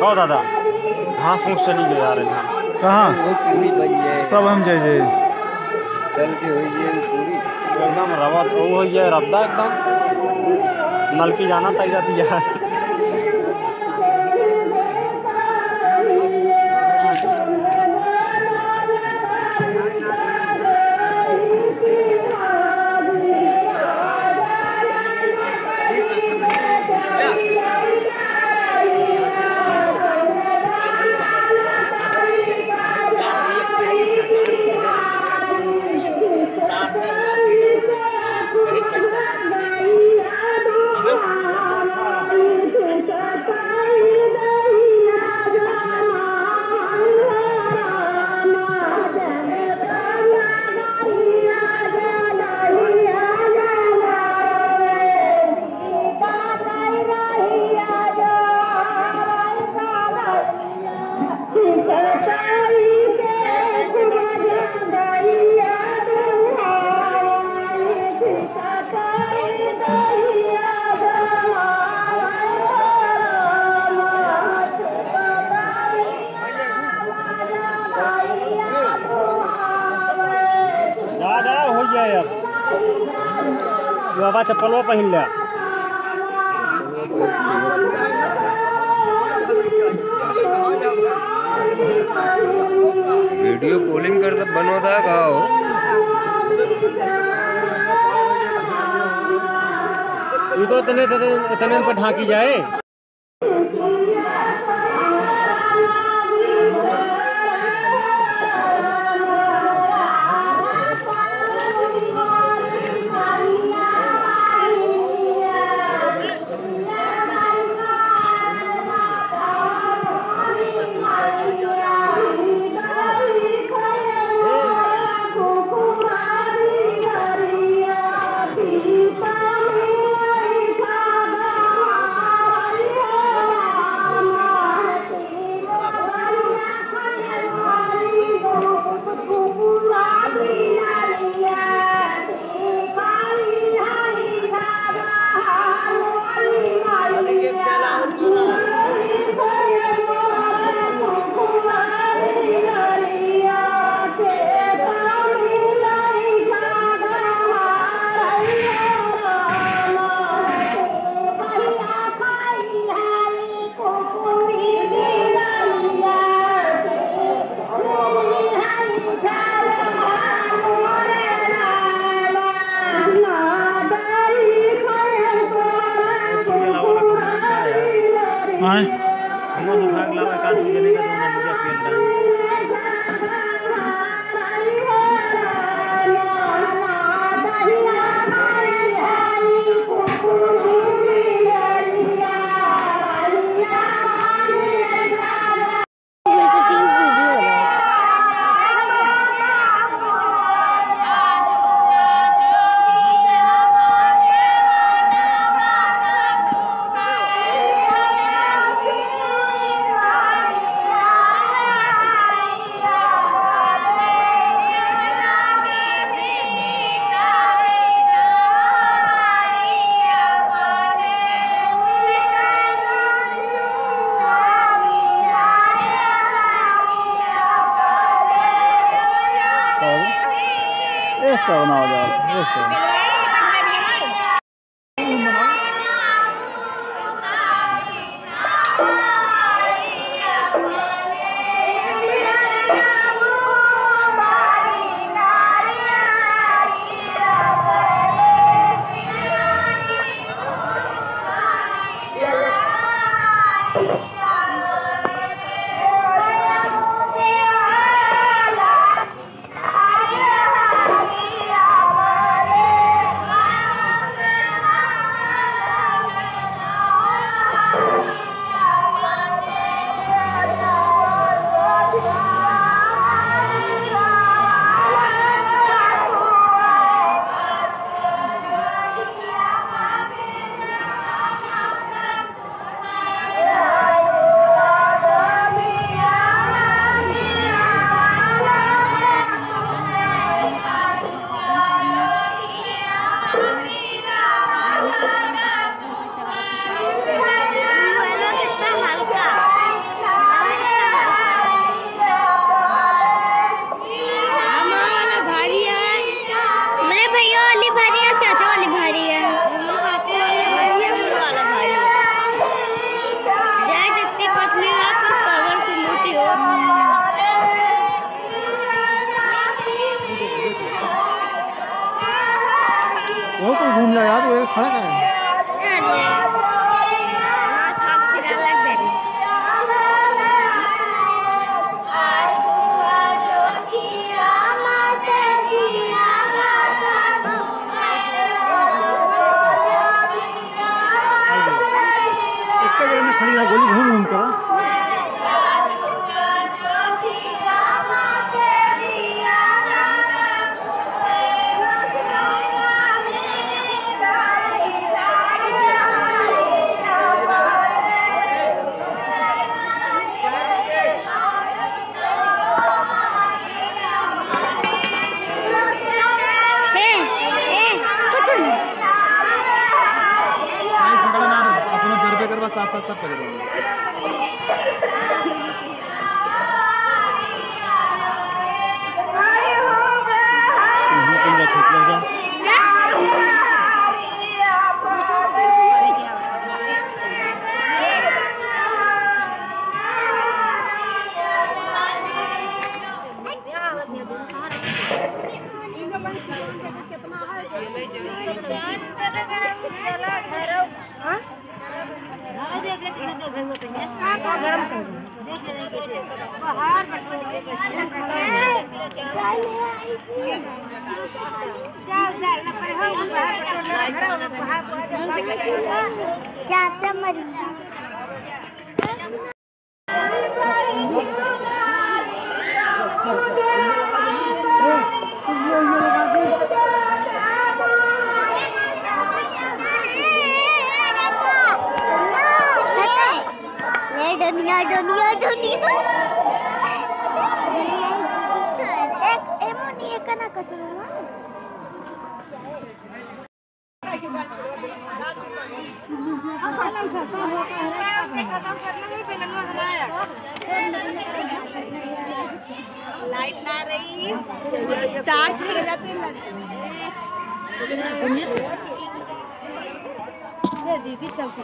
कहो दादा घास फूस चली गए यार कहाँ वो पूरी बन जाए सब हम जय जय तल के हो जाए पूरी एकदम रवा वो हो गया रद्दा एकदम नलकी जाना तय जाती है बाबा चप्पल पहन लिया वीडियो कॉलिंग कर बनवता का हो ये तो इतने पर ढांकी जाए बहुत कुछ घूम लिया यार, तो ये खड़ा कर खड़ी रहा, गोली घूम घूम कर। साथ साथ सब कर चाचा मरी दुनिया दुनिया दुनिया एमोनिया कना कचरा लाइट ना रही तार छड़ जाते दीदी चलती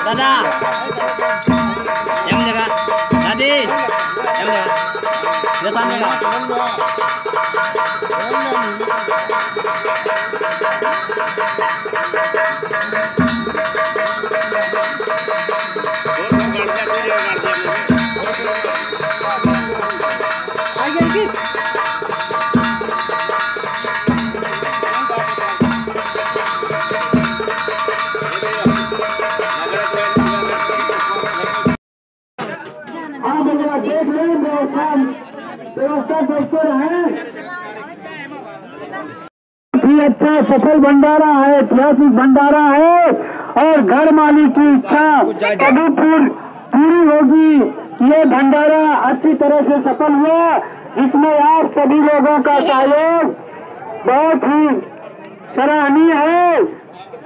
दादा em được ạ đi em được đưa sang được ạ व्यवस्था देखते रहे। अच्छा सफल भंडारा है, ऐतिहासिक भंडारा है और घर मालिक की इच्छा कभी पूरी होगी। ये भंडारा अच्छी तरह से सफल हुआ, इसमें आप सभी लोगों का सहयोग बहुत ही सराहनीय है।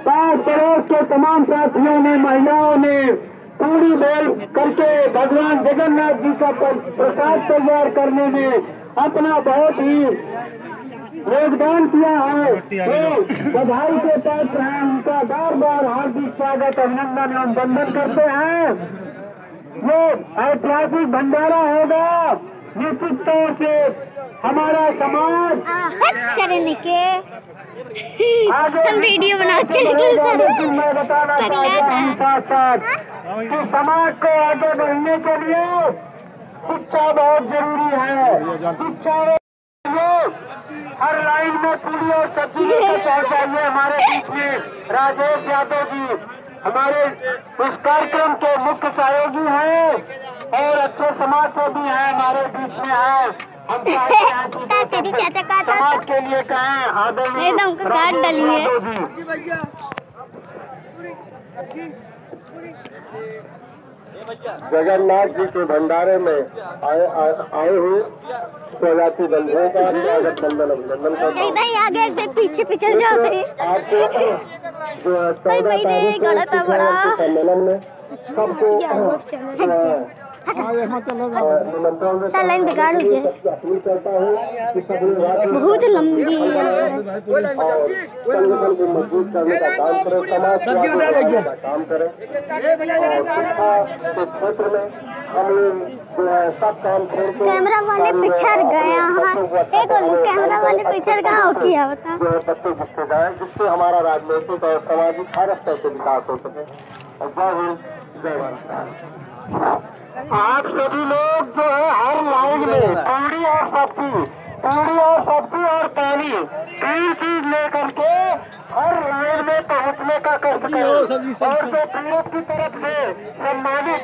पास पड़ोस के तमाम साथियों ने, महिलाओं ने पूरी बेल करके भगवान जगन्नाथ जी का प्रसाद तैयार करने में अपना बहुत ही योगदान किया है। तो बधाई के पात्र हैं, उनका बार बार हार्दिक स्वागत, अभिनंदन एवं वंदन करते हैं। ये ऐतिहासिक भंडारा होगा, निश्चित तौर से हमारा समाज हम वीडियो बनाते हैं। मैं बताना चाहता हूँ साथ साथ कि समाज को आगे बढ़ने के लिए शिक्षा बहुत जरूरी है। शिक्षा हर लाइन में पूरी और सब्जी लेकर पहुँचाइए। हमारे बीच में राजेश यादव जी हमारे इस कार्यक्रम के मुख्य सहयोगी हैं और अच्छे समाज से भी हैं, हमारे बीच में है। हम तेरी चाचा का समाज के लिए कहें आदरणीय एकदम काट डाली है। जगन्नाथ जी के भंडारे में आए हुए स्वजाति बंधुओं का स्वागत बंदन अभिनंदन करता हूँ। नहीं आगे एक पीछे पीछे जाते हैं। आपको जो 14 तारीख को सम्मेलन में सबको टैलेंट बिगाड़ हो जाए। अपील करता हूँ कि सब लोग बहुत लंबी है संगठन को मजबूत करने का काम करें, समाज को आगे बढ़ाने का काम करें और शिक्षा के क्षेत्र में हम लोग जो है सब काम छोड़ के कैमरा वाले पिछड़ गए। हाँ एक कैमरा वाले पिछड़ कहाँ हो किया बता जो है बच्चे जिससे जाए, जिससे हमारा राजनीतिक और सामाजिक हर स्तर से विकास हो सके। और जय हिंद जय भारत। आप सभी लोग जो है हर लाइन में पूरी और सब्जी और पानी 3 चीज लेकर के हर लाइन में पहुंचने का कष्ट करें। और जो पीड़ित की तरफ से सम्मानित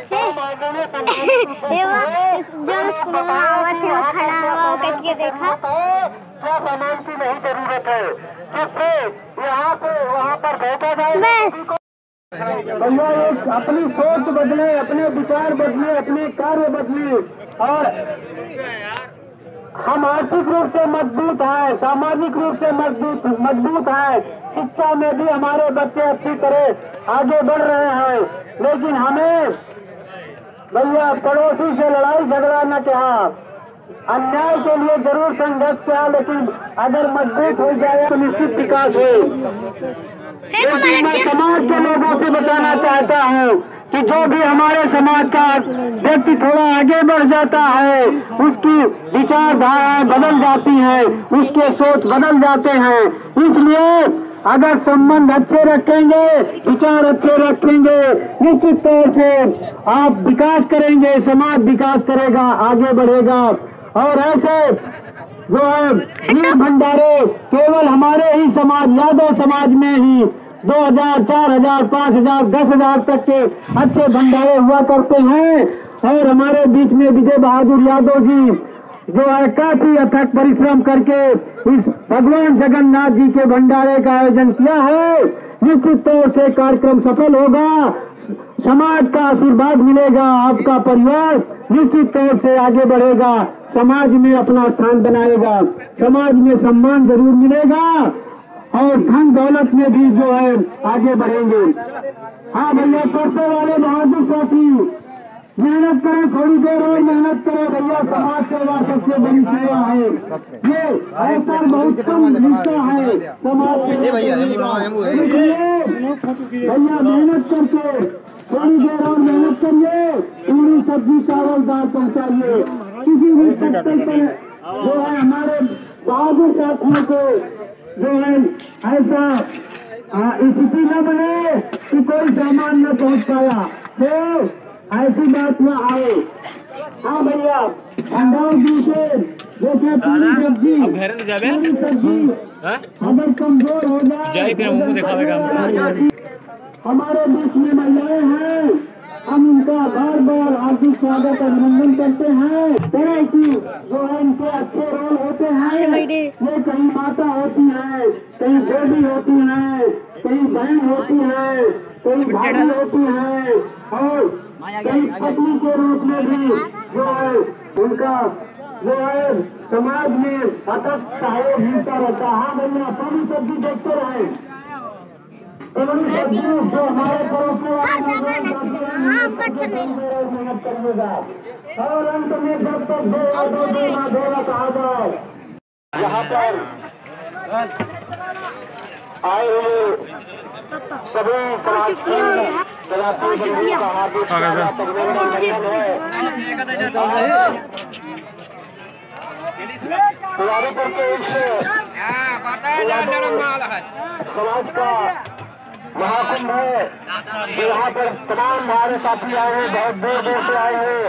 जो स्कूल में आवा थे वो खड़ा हुआ वो करके देखा क्या सामान की नहीं जरूरत है, जिससे यहाँ से वहाँ पर बैठा जाए। बस भैया एक अपनी सोच बदले, अपने विचार बदले, अपने कार्य बदले और हम आर्थिक रूप से मजबूत है, सामाजिक रूप से मजबूत है, शिक्षा में भी हमारे बच्चे अच्छी तरह आगे बढ़ रहे हैं। लेकिन हमें भैया पड़ोसी से लड़ाई झगड़ा न किया, अन्याय के लिए जरूर संघर्ष किया, लेकिन अगर मजबूत हो जाए तो निश्चित विकास हो। लेकिन मैं समाज के लोगों से बताना चाहता हूँ कि जो भी हमारे समाज का व्यक्ति थोड़ा आगे बढ़ जाता है, उसकी विचारधारा बदल जाती है, उसके सोच बदल जाते हैं। इसलिए अगर संबंध अच्छे रखेंगे, विचार अच्छे रखेंगे, निश्चित तौर से आप विकास करेंगे, समाज विकास करेगा, आगे बढ़ेगा। और ऐसे जो है वीर भंडारे केवल हमारे ही समाज, यादव समाज में ही 2000, 4000, 5000, 10,000 तक के अच्छे भंडारे हुआ करते हैं। और हमारे बीच में विजय बहादुर यादव जी जो है काफी अथक परिश्रम करके इस भगवान जगन्नाथ जी के भंडारे का आयोजन किया है। निश्चित तौर से कार्यक्रम सफल होगा, समाज का आशीर्वाद मिलेगा, आपका परिवार निश्चित तौर से आगे बढ़ेगा, समाज में अपना स्थान बनाएगा, समाज में सम्मान जरूर मिलेगा और धन दौलत में भी जो है आगे बढ़ेंगे। हाँ भैया, करते वाले बहादुर साथी मेहनत करें, थोड़ी देर और मेहनत करें भैया। समाज सेवा सबसे बड़ी सेवा है, ये अवसर बहुत कम मिलता है समाज से। भैया मेहनत करके थोड़ी देर और मेहनत करिए, पूरी सब्जी चावल दाल पहुँचाइए। किसी भी सेक्टर पर जो है हमारे बहादुर साथियों को जो है ऐसा स्थिति न बने कि कोई सामान न पहुँच पाया, तो ऐसी बात में आए। हाँ भैया, भंडार जी से देखे पूरी सब्जी अगर कमजोर हो जाए हमारे बीच में महिलाएं हैं, हम उनका बार बार हार्दिक स्वागत अभिनंदन करते हैं। तरह की जो है इनके अच्छे रोल होते हैं, ये कहीं माता होती है, कहीं बेटी होती है, कहीं बहन होती है, कहीं भाभी होती है और कहीं पत्नी के रूप में भी जो है उनका जो है समाज में अटक सहयोग मिलता रहता है। हाँ भैया, पूरी सब्जी देखते रहे, सब्जी जो हमारे पड़ोसी मेहनत करिएगा। और अंत में जब तक दो कहा जाए, यहाँ पर आए हुए सभी समाज की बंधुओं का हार्दिक अभिनंदन है। तिवारीपुर के समाज का महाकुंभ है, यहाँ पर तमाम हमारे साथी आए हैं, बहुत दूर दूर से आए हैं।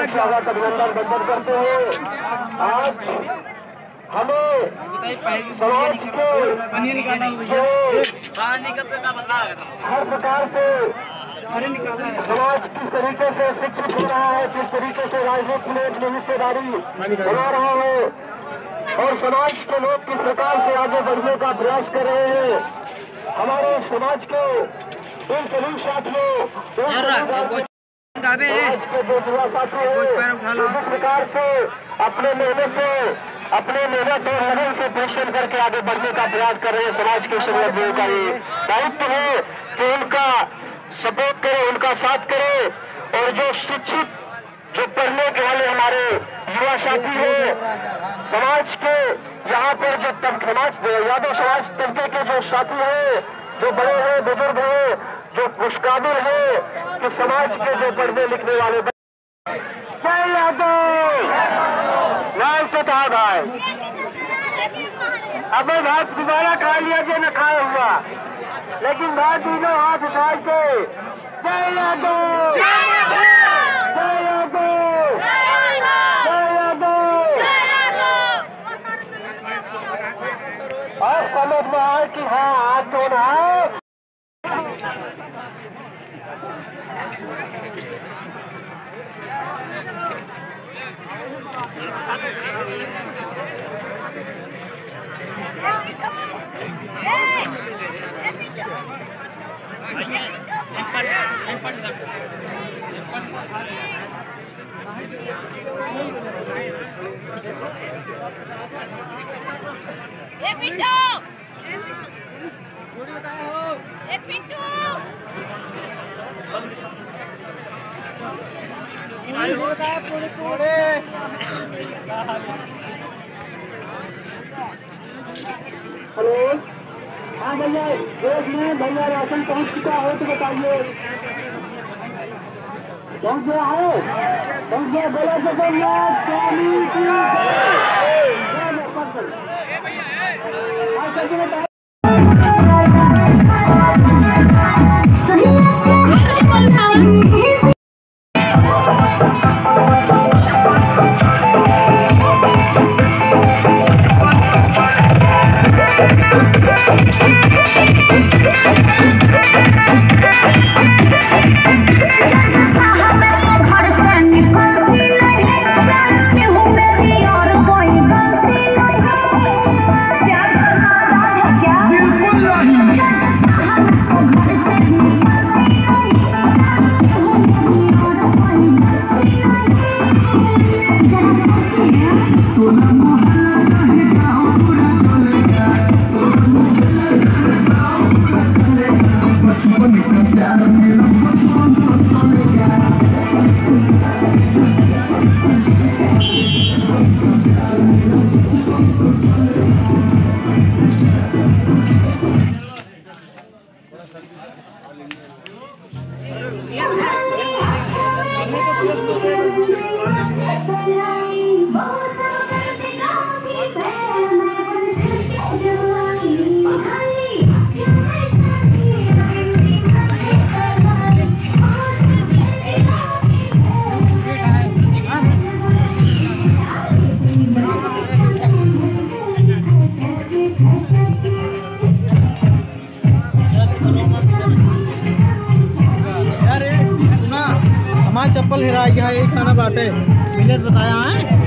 स्वागत अभिनंदन बंदन करते हैं। आज हमें समाज के हर प्रकार से समाज किस तरीके से शिक्षित हो रहा है, किस तरीके से राजनीति में अपनी हिस्सेदारी बना रहा है, और समाज के लोग किस प्रकार से आगे बढ़ने का प्रयास कर रहे हैं। हमारे समाज के इन सभी साथियों समाज के जो युवा साथी हैं जिस प्रकार से अपने मेहनत और लगन से परिश्रम करके आगे बढ़ने का प्रयास कर रहे हैं। समाज के सब लोगों का ये दायित्व है कि उनका सपोर्ट करे, उनका साथ करे। और जो शिक्षित जो पढ़ने के वाले हमारे युवा साथी हैं, समाज के यहाँ पर जो समाज यादव समाज तबके के जो साथी हैं, जो बड़े हैं, बुजुर्ग हैं, जो खुशकाबिल हैं कि समाज के जो पढ़ने लिखने वाले जय यादव नाम से कहा भाई। अब भात दोबारा खा लिया जो न खाया हुआ, लेकिन भाई तीनों हाथ उठा के जय यादव जय यादव और समझ में आए कि हाँ हाथ धोना है। हेलो, हाँ भैया, देश में भैया राशन पहुंच चुका हो तो बताइए। पहुंच गया है? पहुंच गया, बोला जगन्नाथ स्वामी की जय। चप्पल हेरा गया है, एक खाना बाटे मिलत बताया है।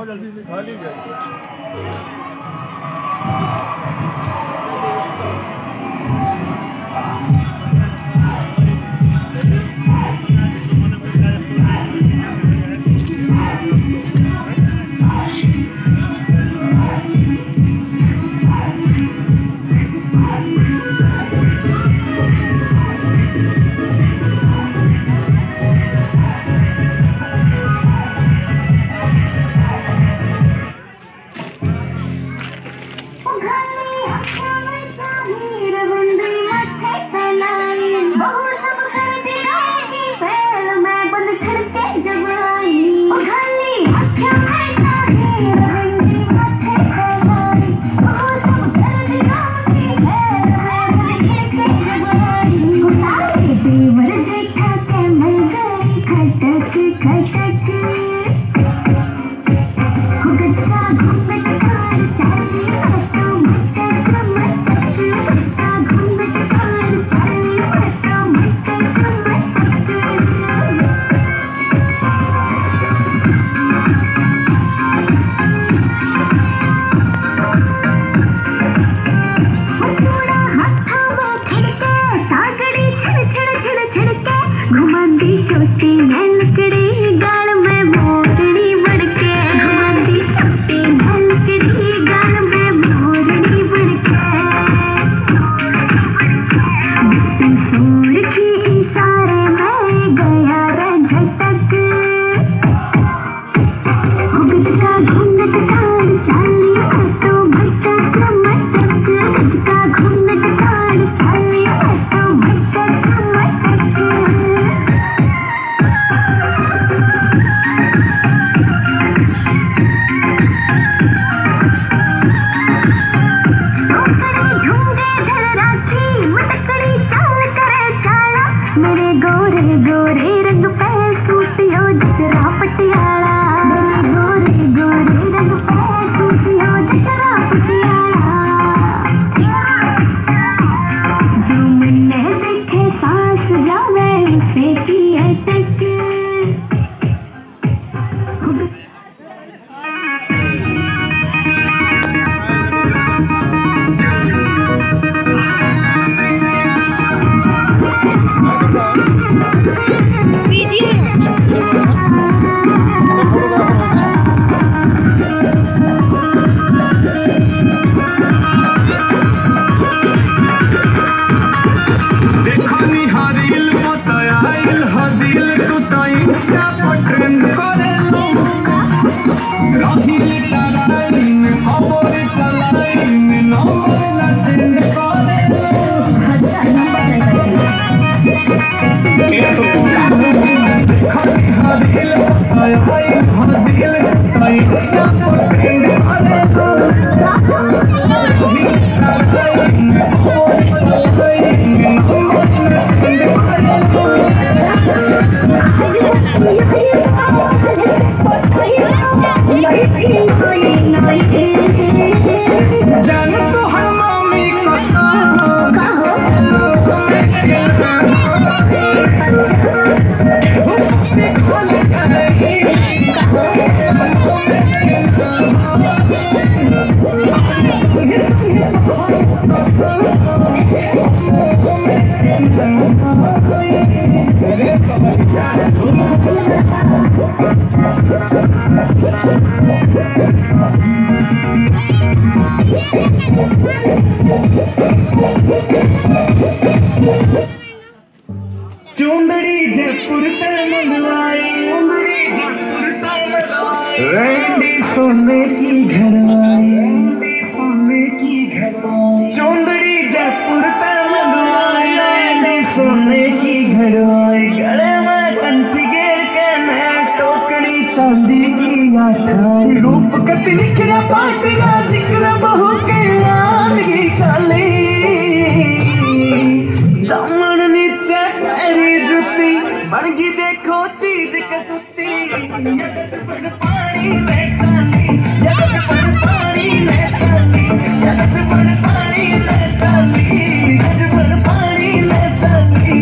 जल्दी से खा लीजिए। होती है लकड़ी गाल में मोरनी बढ़के हमारी होती है लकड़ी गाल में मोरनी बढ़के सूर की इशारे में गया रे झटक गजका घूंघट कान चाली मैं तो भटक मटक गजका घूंघट कान चाली मैं तो भटक मटक मेरे गोरे गोरे रंग पे सूटियो जचरा पटियाला मेरे गोरे गोरे रंग पे सूटियो जचरा पटियाला जो मैंने देखे सांस जावे उसे की अटक चुंदड़ी जयपुर ते मंगवाई रेंडी सोने की घरवाई चुंदड़ी जयपुर ते मंगवाई रेंडी सोने की घरवाई गले में कंठी के टोकरी चांदी की आठाई रूप कति निखरा पाटिया जिक्र बहू के आलगी काली दामन नीचे मेरी जुती बनगी देखो चीज कसुती पानी ले चाली पानी ले चाली पानी ले चाली पानी ले चाली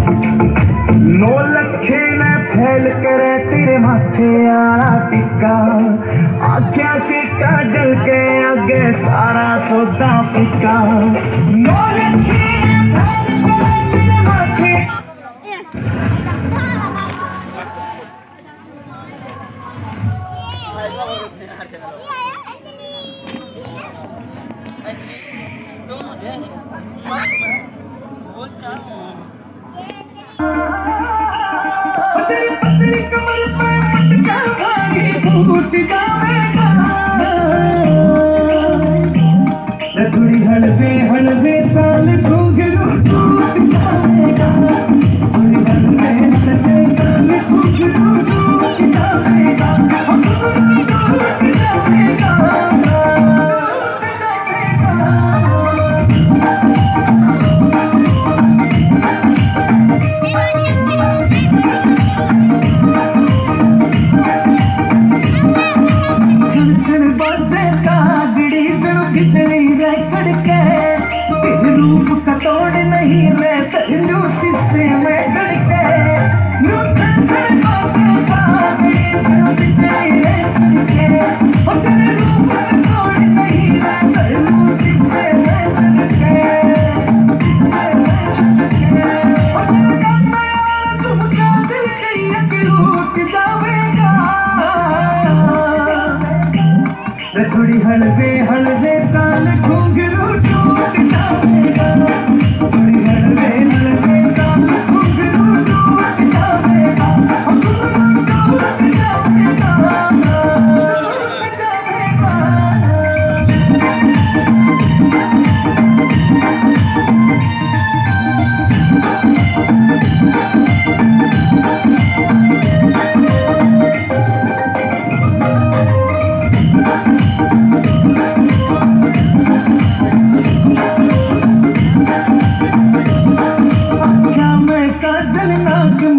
नौ लखे ने फैल करे तेरे माथे आला टिक्का आख्या के काजल के आगे सारा सौदा फिक्का नौ लखे ने फैल करे तेरे माथे पतली कमर पे मटका भागी फूट जाएगा रघुड़ी हलवे हलवे चाल घूंघरू टूट जाएगा हलवे हलवे चाल घूंघरू टूट जाएगा टूट जाएगा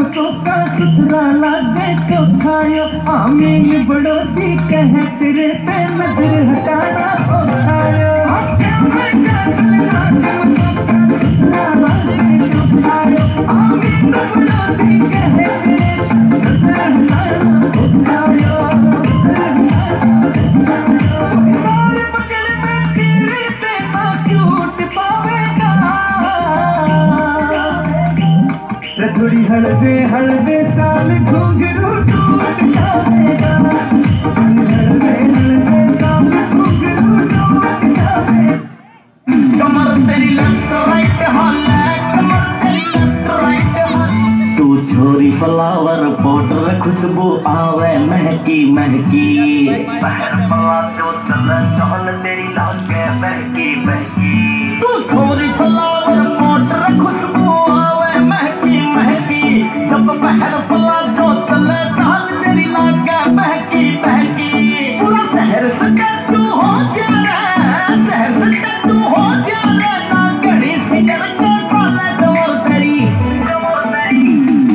चमचोका सुथरा लागे चौखायो आमीन बड़ोती कह तेरे पे नजर हटाना उठायो आमीन बड़ोती कह तेरे नजर हटाना उठायो सारे बगल में तेरे पे ना क्यूट पावेगा थोड़ी हलवे हलवे चाल घुंघरू टूट जाएगा हलवे हलवे चाल घुंघरू टूट जाएगा कमर तेरी लेफ्ट राइट हॉले कमर तेरी लेफ्ट राइट हॉले तू छोरी फ्लावर पाउडर खुशबू आवे महकी महकी बहर पवा जो चले चहल तेरी लागे बहकी बहकी तू छोरी फ्लावर पाउडर खुशबू जब बहर फला जो चले चाल तेरी लागे बहकी बहकी पूरा शहर सटे तू हो जाए शहर सटे तू हो जाए ना घड़ी सी करके चले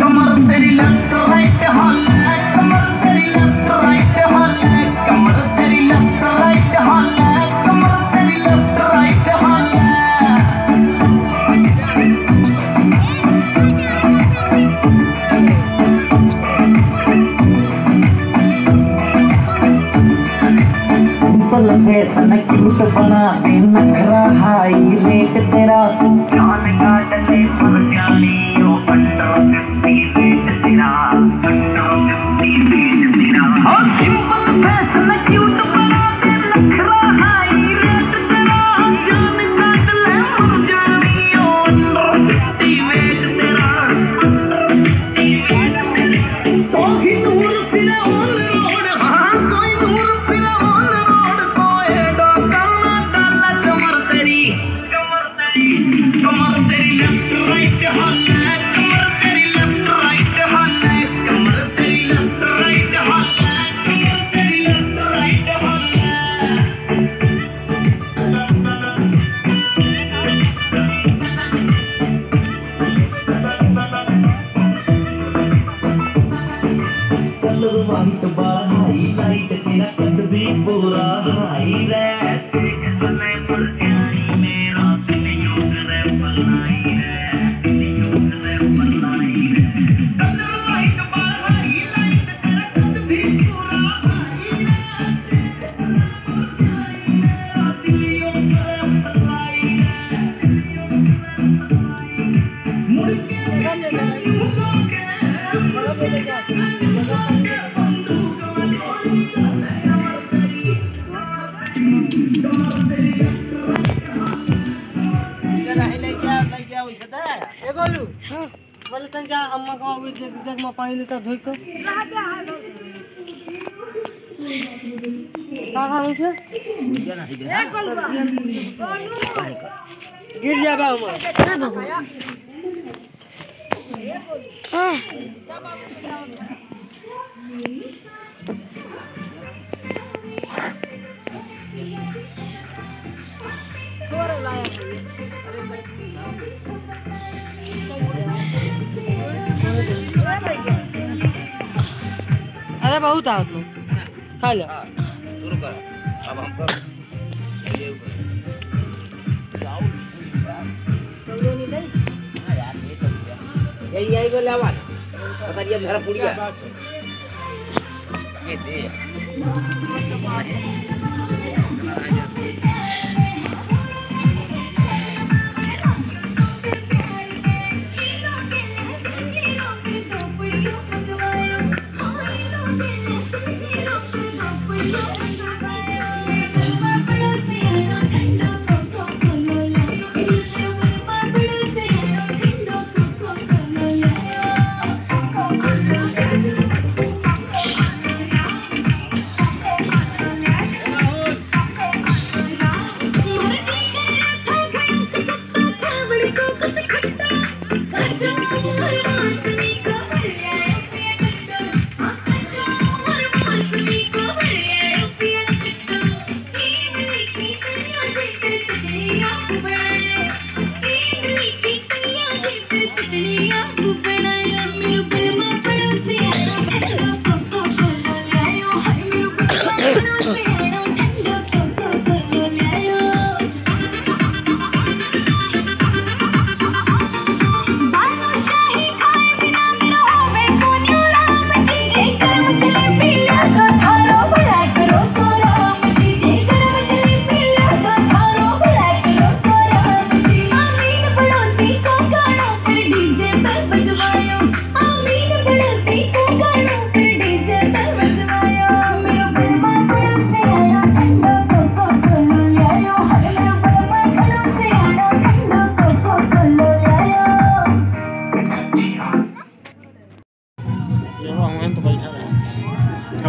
कमर तेरी लेफ्ट राइट हॉले कमर तेरी लेफ्ट राइट हॉले कमर तेरी लेफ्ट राइट हॉले कमर तेरी left right Hawley fashion cute बना दे नखरा हाई रेट तेरा जान काट ले पर जानी ओ अंडर 50 रेट तेरा अंडर 50 रेट तेरा और सिंपल फैशन क्यूट बना दे नखरा हाई रेट तेरा जान काट ले पर जानी ओ अंडर 50 रेट तेरा सोही दूर फिरे ऑन रोड हां कोई दूर फिरे ऑन रोड कमर तेरी लेफ्ट राइट हॉले कमर तेरी लेफ्ट राइट हॉले कमर तेरी लेफ्ट राइट हॉले कमर तेरी left right Hawley colour white by light तेरा कद भी पूरा हाई रे चले पर जानी मेरा बोले तंजा अम्मा को आवे जग में पानी लेता धोई को का होছে गिर जाबे हमर थोड़ा लाया अरे बहुत आओ तुम खा लो शुरू करो अब हम कर ये यार ये तो यही को लावा पता ये घर पुड़िया ये दे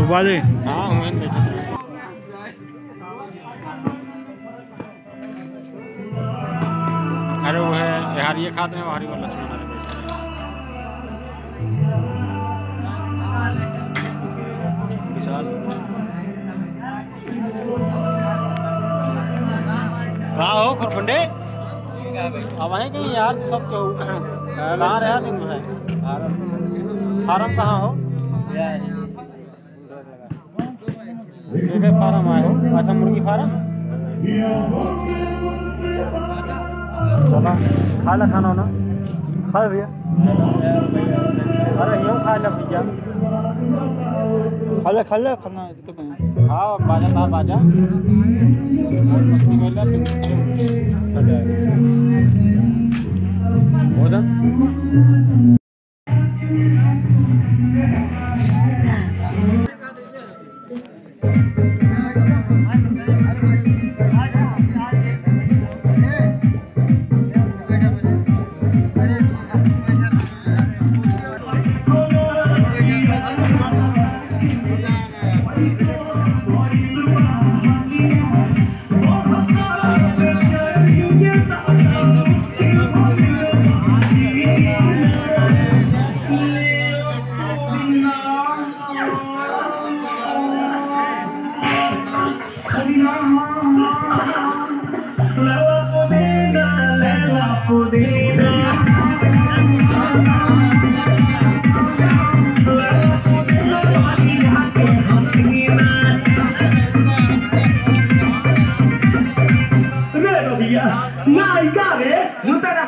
बुआ जी हाँ हुए बैठे थे। अरे वो है यार ये खाते में बाहरी वाला लक्ष्मण वाले बैठे हैं। विशाल कहाँ हो खुरफंडे? अब आए कहीं यार सब तो कहाँ रहा दिन में? फार्म कहाँ हो? फार्म आए हो? अच्छा मुर्गी फार्म। चलो खा ला खाना ना खा भैया। अरे यूँ खा ला भैया खा ले खाना हाँ बाजा था बाजा मस्ती में ला भोजन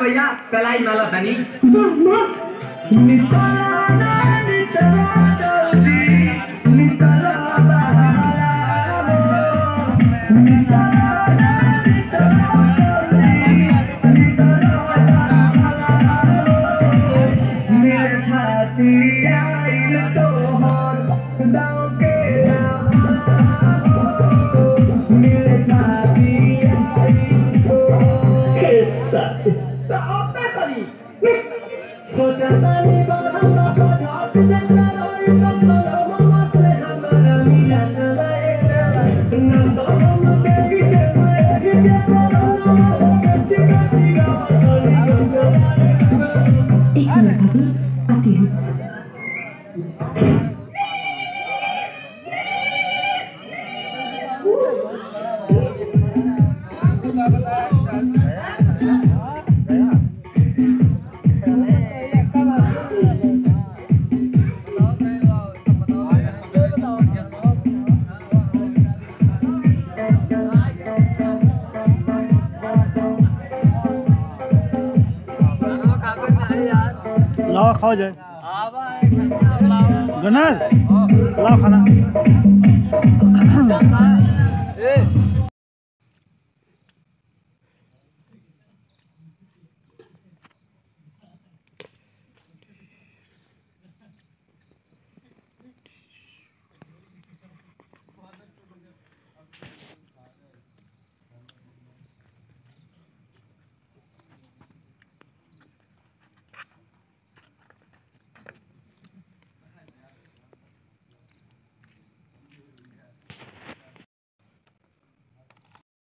भैया कलाई नाला तनी आती हूँ। लाओ खाओ जाए गनर लाओ खाना